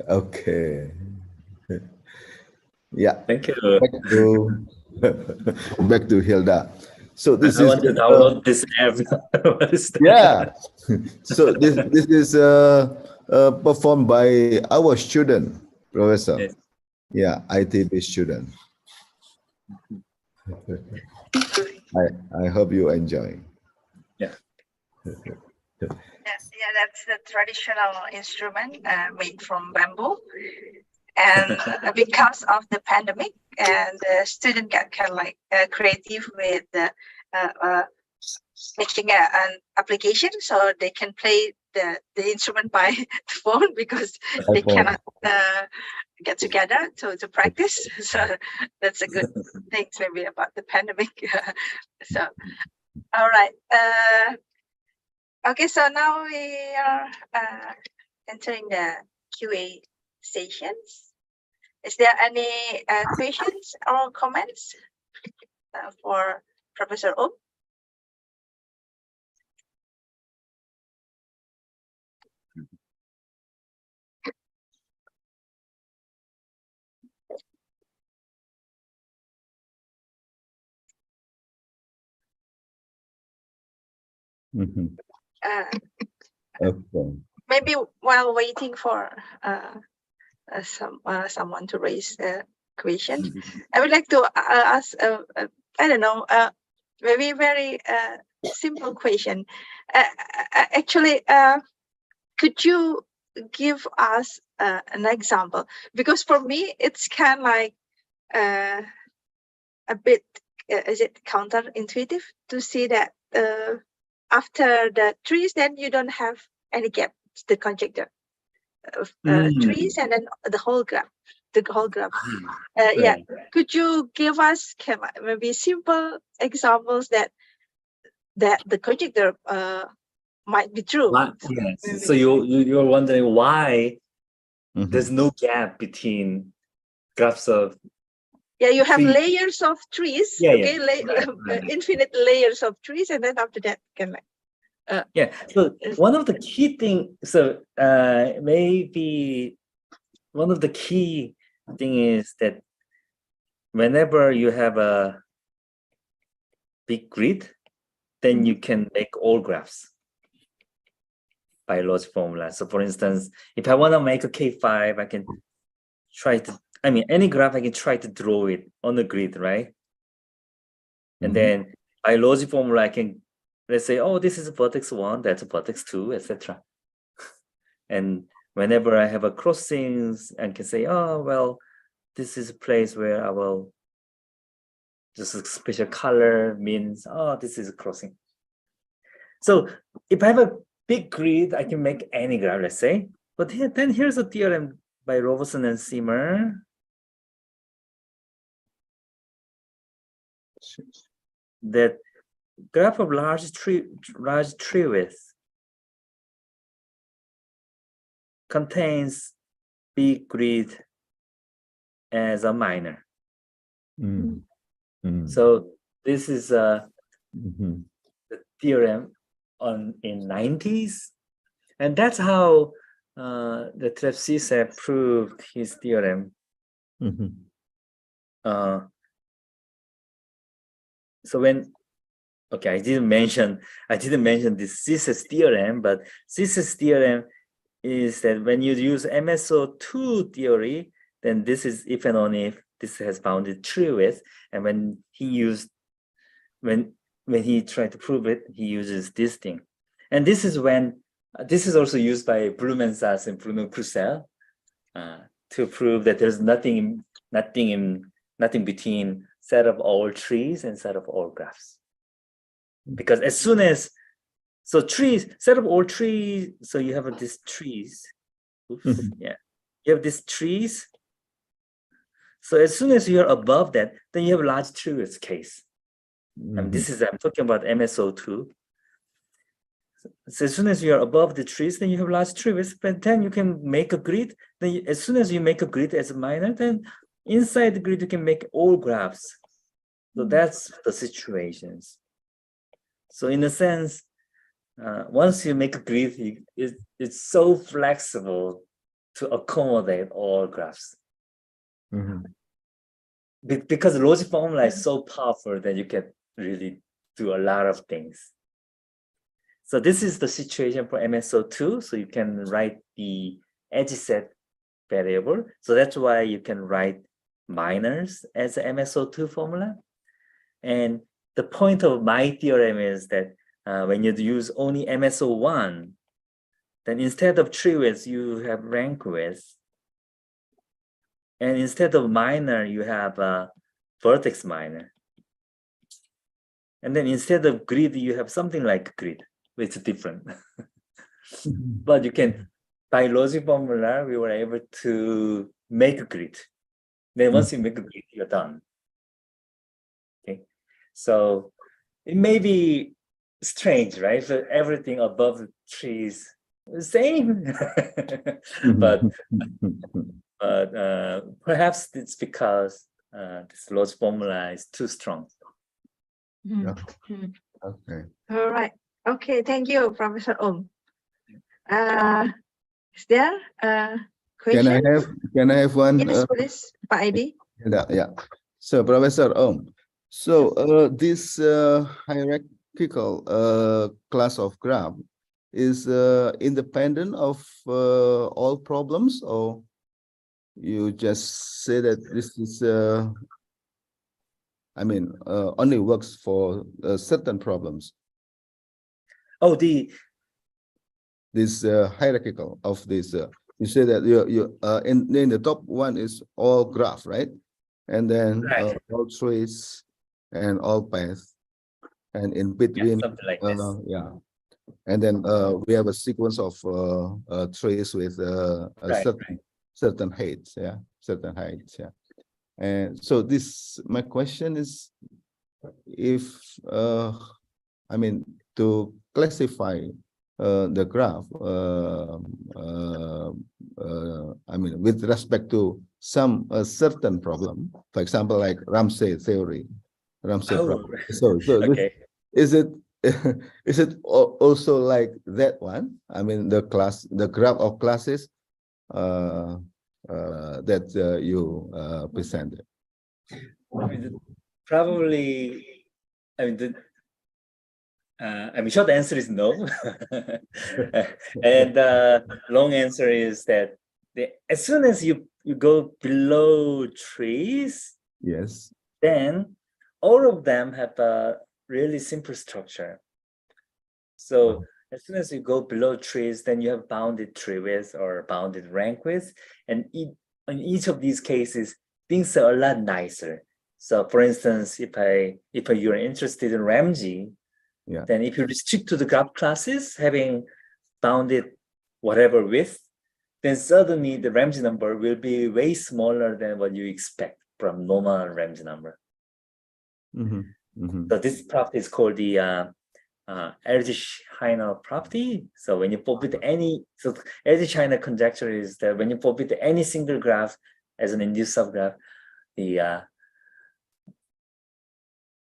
Okay. Okay. Yeah. Thank you. Back to Hilda. So this I is want to download this app. What is that? yeah. So this is performed by our student, Professor. Yes. Yeah, IT student. I hope you enjoy. Yeah. Yeah, that's the traditional instrument made from bamboo. And because of the pandemic, and the student got kind of like creative with making an application so they can play the instrument by the phone because they cannot get together to practice. So that's a good thing maybe about the pandemic. So, all right. Okay, so now we are entering the QA sessions. Is there any questions or comments for Professor Om? Okay. Maybe while waiting for someone to raise a question, I would like to ask, I don't know, maybe very simple question. Actually, could you give us an example? Because for me, it's kind of like a bit, is it counterintuitive to see that after the trees, then you don't have any gap, the conjecture of trees, and then the whole graph. Yeah, could you give us maybe simple examples that the conjecture might be true? Yes. So you're wondering why there's no gap between graphs of you have trees. layers of trees, infinite layers of trees, and then after that can so one of the key things, maybe one of the key thing is that whenever you have a big grid, then you can make all graphs by logic formula. So for instance, if I want to make a K5, I can try to, any graph, I can try to draw it on the grid, right? And then by logic formula, I can, let's say, oh, this is a vertex 1, that's a vertex 2, etc. And whenever I have a crossings, I can say, oh, well, this is a place where I will just a special color means, oh, this is a crossing. So if I have a big grid, I can make any graph, let's say. But then here's a theorem by Robertson and Simmer. That graph of large tree width contains big grid as a minor. So this is the theorem in 90s, and that's how the Trepsisse proved his theorem. So when I didn't mention this Cisse's theorem, but Cisse's theorem is that when you use MSO2 theory, then this is if and only if this has bounded tree width. And when he tried to prove it, he uses this thing. And this is when this is also used by Blumensass and Bruno-Croussel to prove that there's nothing between set of all trees and set of all graphs. Because as soon as set of all trees, so you have these trees. You have these trees. So as soon as you're above that, then you have a large tree width case. I'm talking about MSO2. So as soon as you're above the trees, then you have large tree width, but then you can make a grid. Then as soon as you make a grid as a minor, then inside the grid you can make all graphs. So that's the situations. So in a sense, once you make a grid, it's so flexible to accommodate all graphs. Because logic formula is so powerful that you can really do a lot of things. So this is the situation for MSO2. So you can write the edge set variable. So that's why you can write minors as a MSO2 formula. And the point of my theorem is that when you use only MSO1, then instead of tree width, you have rank width. And instead of minor, you have a vertex minor. And then instead of grid, you have something like grid, which is different. But you can, by logic formula, we were able to make a grid. Then once you make a grid, you're done. Okay, so it may be strange, right? So everything above the trees the same, but perhaps it's because this logic formula is too strong. Yeah. Okay. All right. Okay. Thank you, Professor Om. Is there a question? Can I have one? Yes, please, Pak Edi. Yeah. So, Professor Om, so this hierarchical class of graph is independent of all problems, or you just say that this is, only works for certain problems? Oh, This hierarchical of this, you say that you in the top one is all graph, right? And then right. all trees and all paths, and in between, something like this. yeah. And then we have a sequence of trees with certain heights, yeah, certain heights, yeah. And so my question is, if to classify the graph, with respect to some certain problem, for example, like Ramsey theory, problem. So Okay. Is it also like that one? I mean, the graph of classes that you presented. Probably, short answer is no. And long answer is that as soon as you go below trees, yes, then all of them have a really simple structure. So as soon as you go below trees, then you have bounded tree width or bounded rank width, and in each of these cases, things are a lot nicer. So, for instance, if you're interested in Ramsey, yeah, then if you restrict to the graph classes having bounded whatever width, then suddenly the Ramsey number will be way smaller than what you expect from normal Ramsey number. So this property is called the Erdős-Heiner property. So when you forbid Erdős-Heiner conjecture is that when you forbid any single graph as an induced subgraph,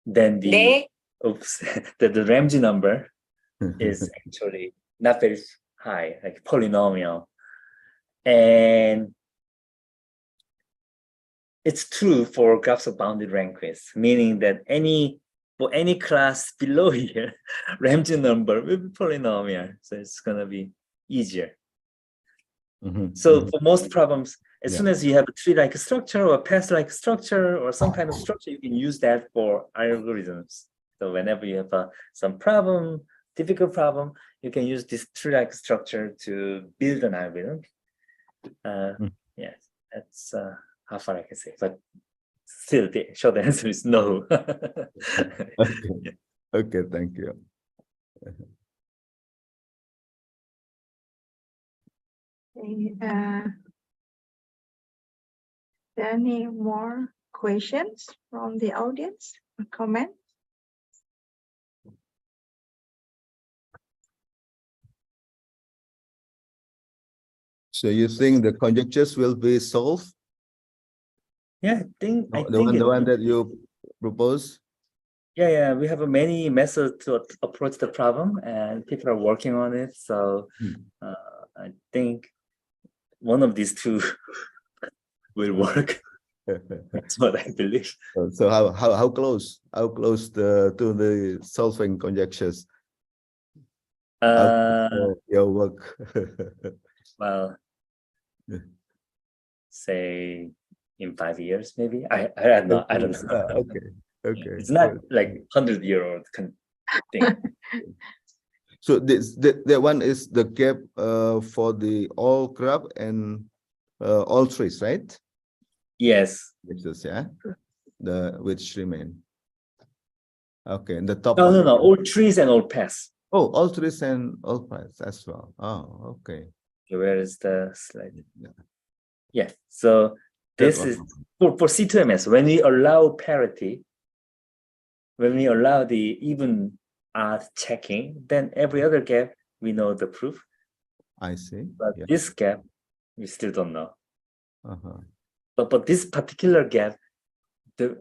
then the Ramsey number is actually not very high, like polynomial. And it's true for graphs of bounded rank width, meaning that for any class below here, Ramsey number will be polynomial. So it's going to be easier. So for most problems, as soon as you have a tree-like structure or a path-like structure or some kind of structure, you can use that for algorithms. So whenever you have some problem, difficult problem, you can use this tree-like structure to build an algorithm. Yes, that's how far I can say. But still, the short answer is no. Okay, thank you. Any more questions from the audience or comment? So you think the conjectures will be solved? Yeah, I think the one that you propose? Yeah, we have many methods to approach the problem, and people are working on it. So I think one of these two will work. That's what I believe. So how close to the solving conjectures? Your work. Well, say in 5 years, maybe. I don't know. I don't know. Okay. It's not like 100-year-old thing. So that one is the gap for the all graph and all trees, right? Yes. Pixels, yeah, the which remain. Okay, and the top No, one. no, no. All trees and all paths. Oh, all trees and all plants as well. Oh, okay. Where is the slide? Yeah. Yeah. So this one. is for C2MS. When we allow parity, when we allow the even checking, then every other gap we know the proof. I see. But Yeah. this gap we still don't know. Uh-huh. But this particular gap,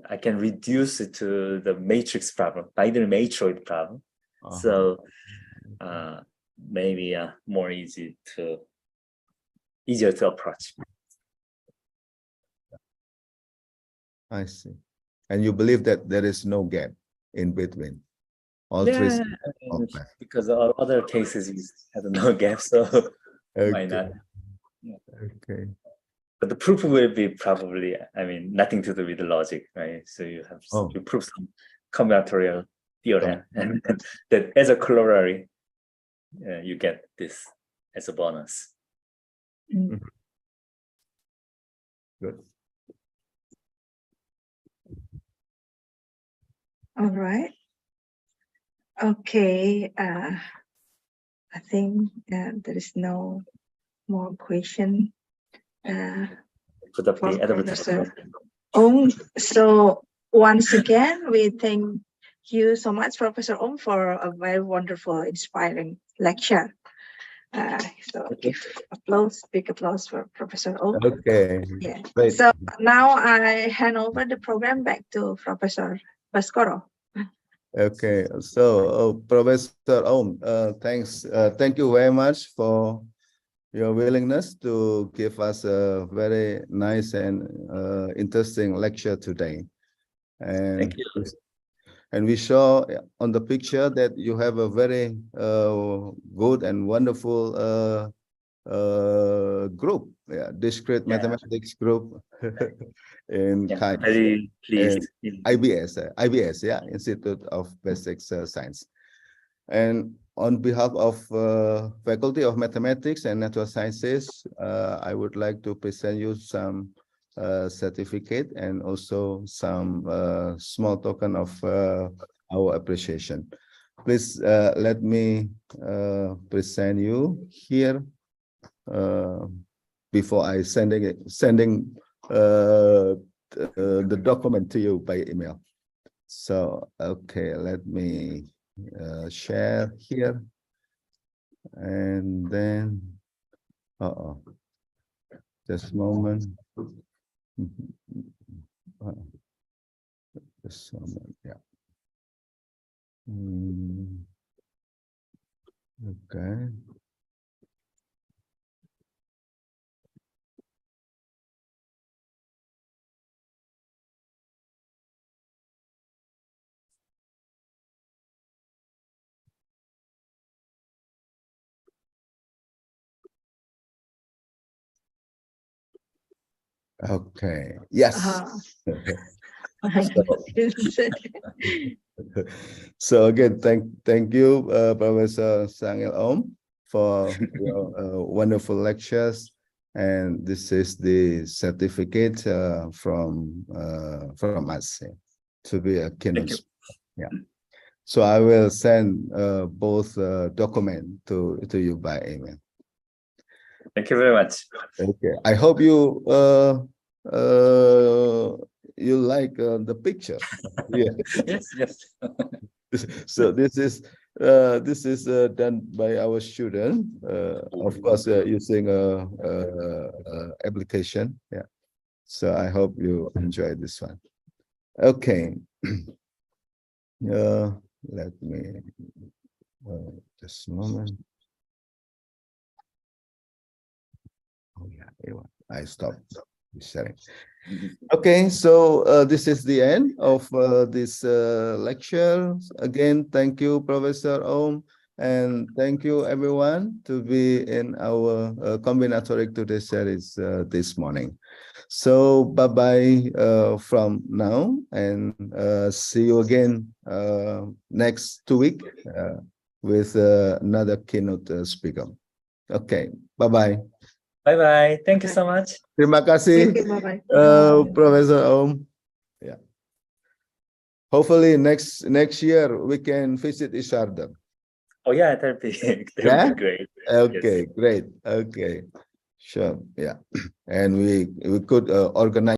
I can reduce it to the matrix problem, binary matroid problem. Uh-huh. So maybe more easier to approach. I see. And you believe that there is no gap in between all trees? Okay. Because our other cases we had no gap, so why not? Yeah. Okay. But the proof will be probably, I mean, nothing to do with the logic, right? So you have you prove some combinatorial theorem, and that as a corollary, you get this as a bonus. Good. All right. Okay. I think there is no more question. Put up For the advertisement. So once again, we thank you so much, Professor Om, for a very wonderful, inspiring lecture. So give applause, big applause for Professor Om. Okay. Yeah. Great. So now I hand over the program back to Professor Baskoro. Okay. So, Professor Om, thanks. Thank you very much for your willingness to give us a very nice and interesting lecture today. And Thank you. And we saw on the picture that you have a very good and wonderful group, discrete mathematics group in KAIST. Very pleased. IBS, Institute of Basic Science. And on behalf of Faculty of Mathematics and Natural Sciences, I would like to present you some certificate and also some small token of our appreciation. Please let me present you here before I sending the document to you by email. So okay, let me share here, and then just a moment. Just a moment, yeah. Okay. Okay. Yes. So again, thank you, Professor Sangil Om, for your wonderful lectures, and this is the certificate from us to be a keynote. Yeah. So I will send both documents to you by email. Thank you very much. Okay, I hope you you like the picture. Yeah. Yes. So this is done by our student, of course, using a application. Yeah. So I hope you enjoy this one. Okay. Let me just a moment. Oh yeah, I stopped sharing. Okay, so this is the end of this lecture. Again, thank you, Professor Om, and thank you everyone to be in our Combinatoric Today series this morning. So bye-bye from now, and see you again next 2 weeks with another keynote speaker. Okay, bye-bye. Bye-bye. Thank you so much. Terima kasih, Thank you. Bye-bye. Professor Om. Yeah. Hopefully next year we can visit each other. Oh yeah, that'd be Yeah? great. Okay, Yes. great. Okay, sure. Yeah, and we could organize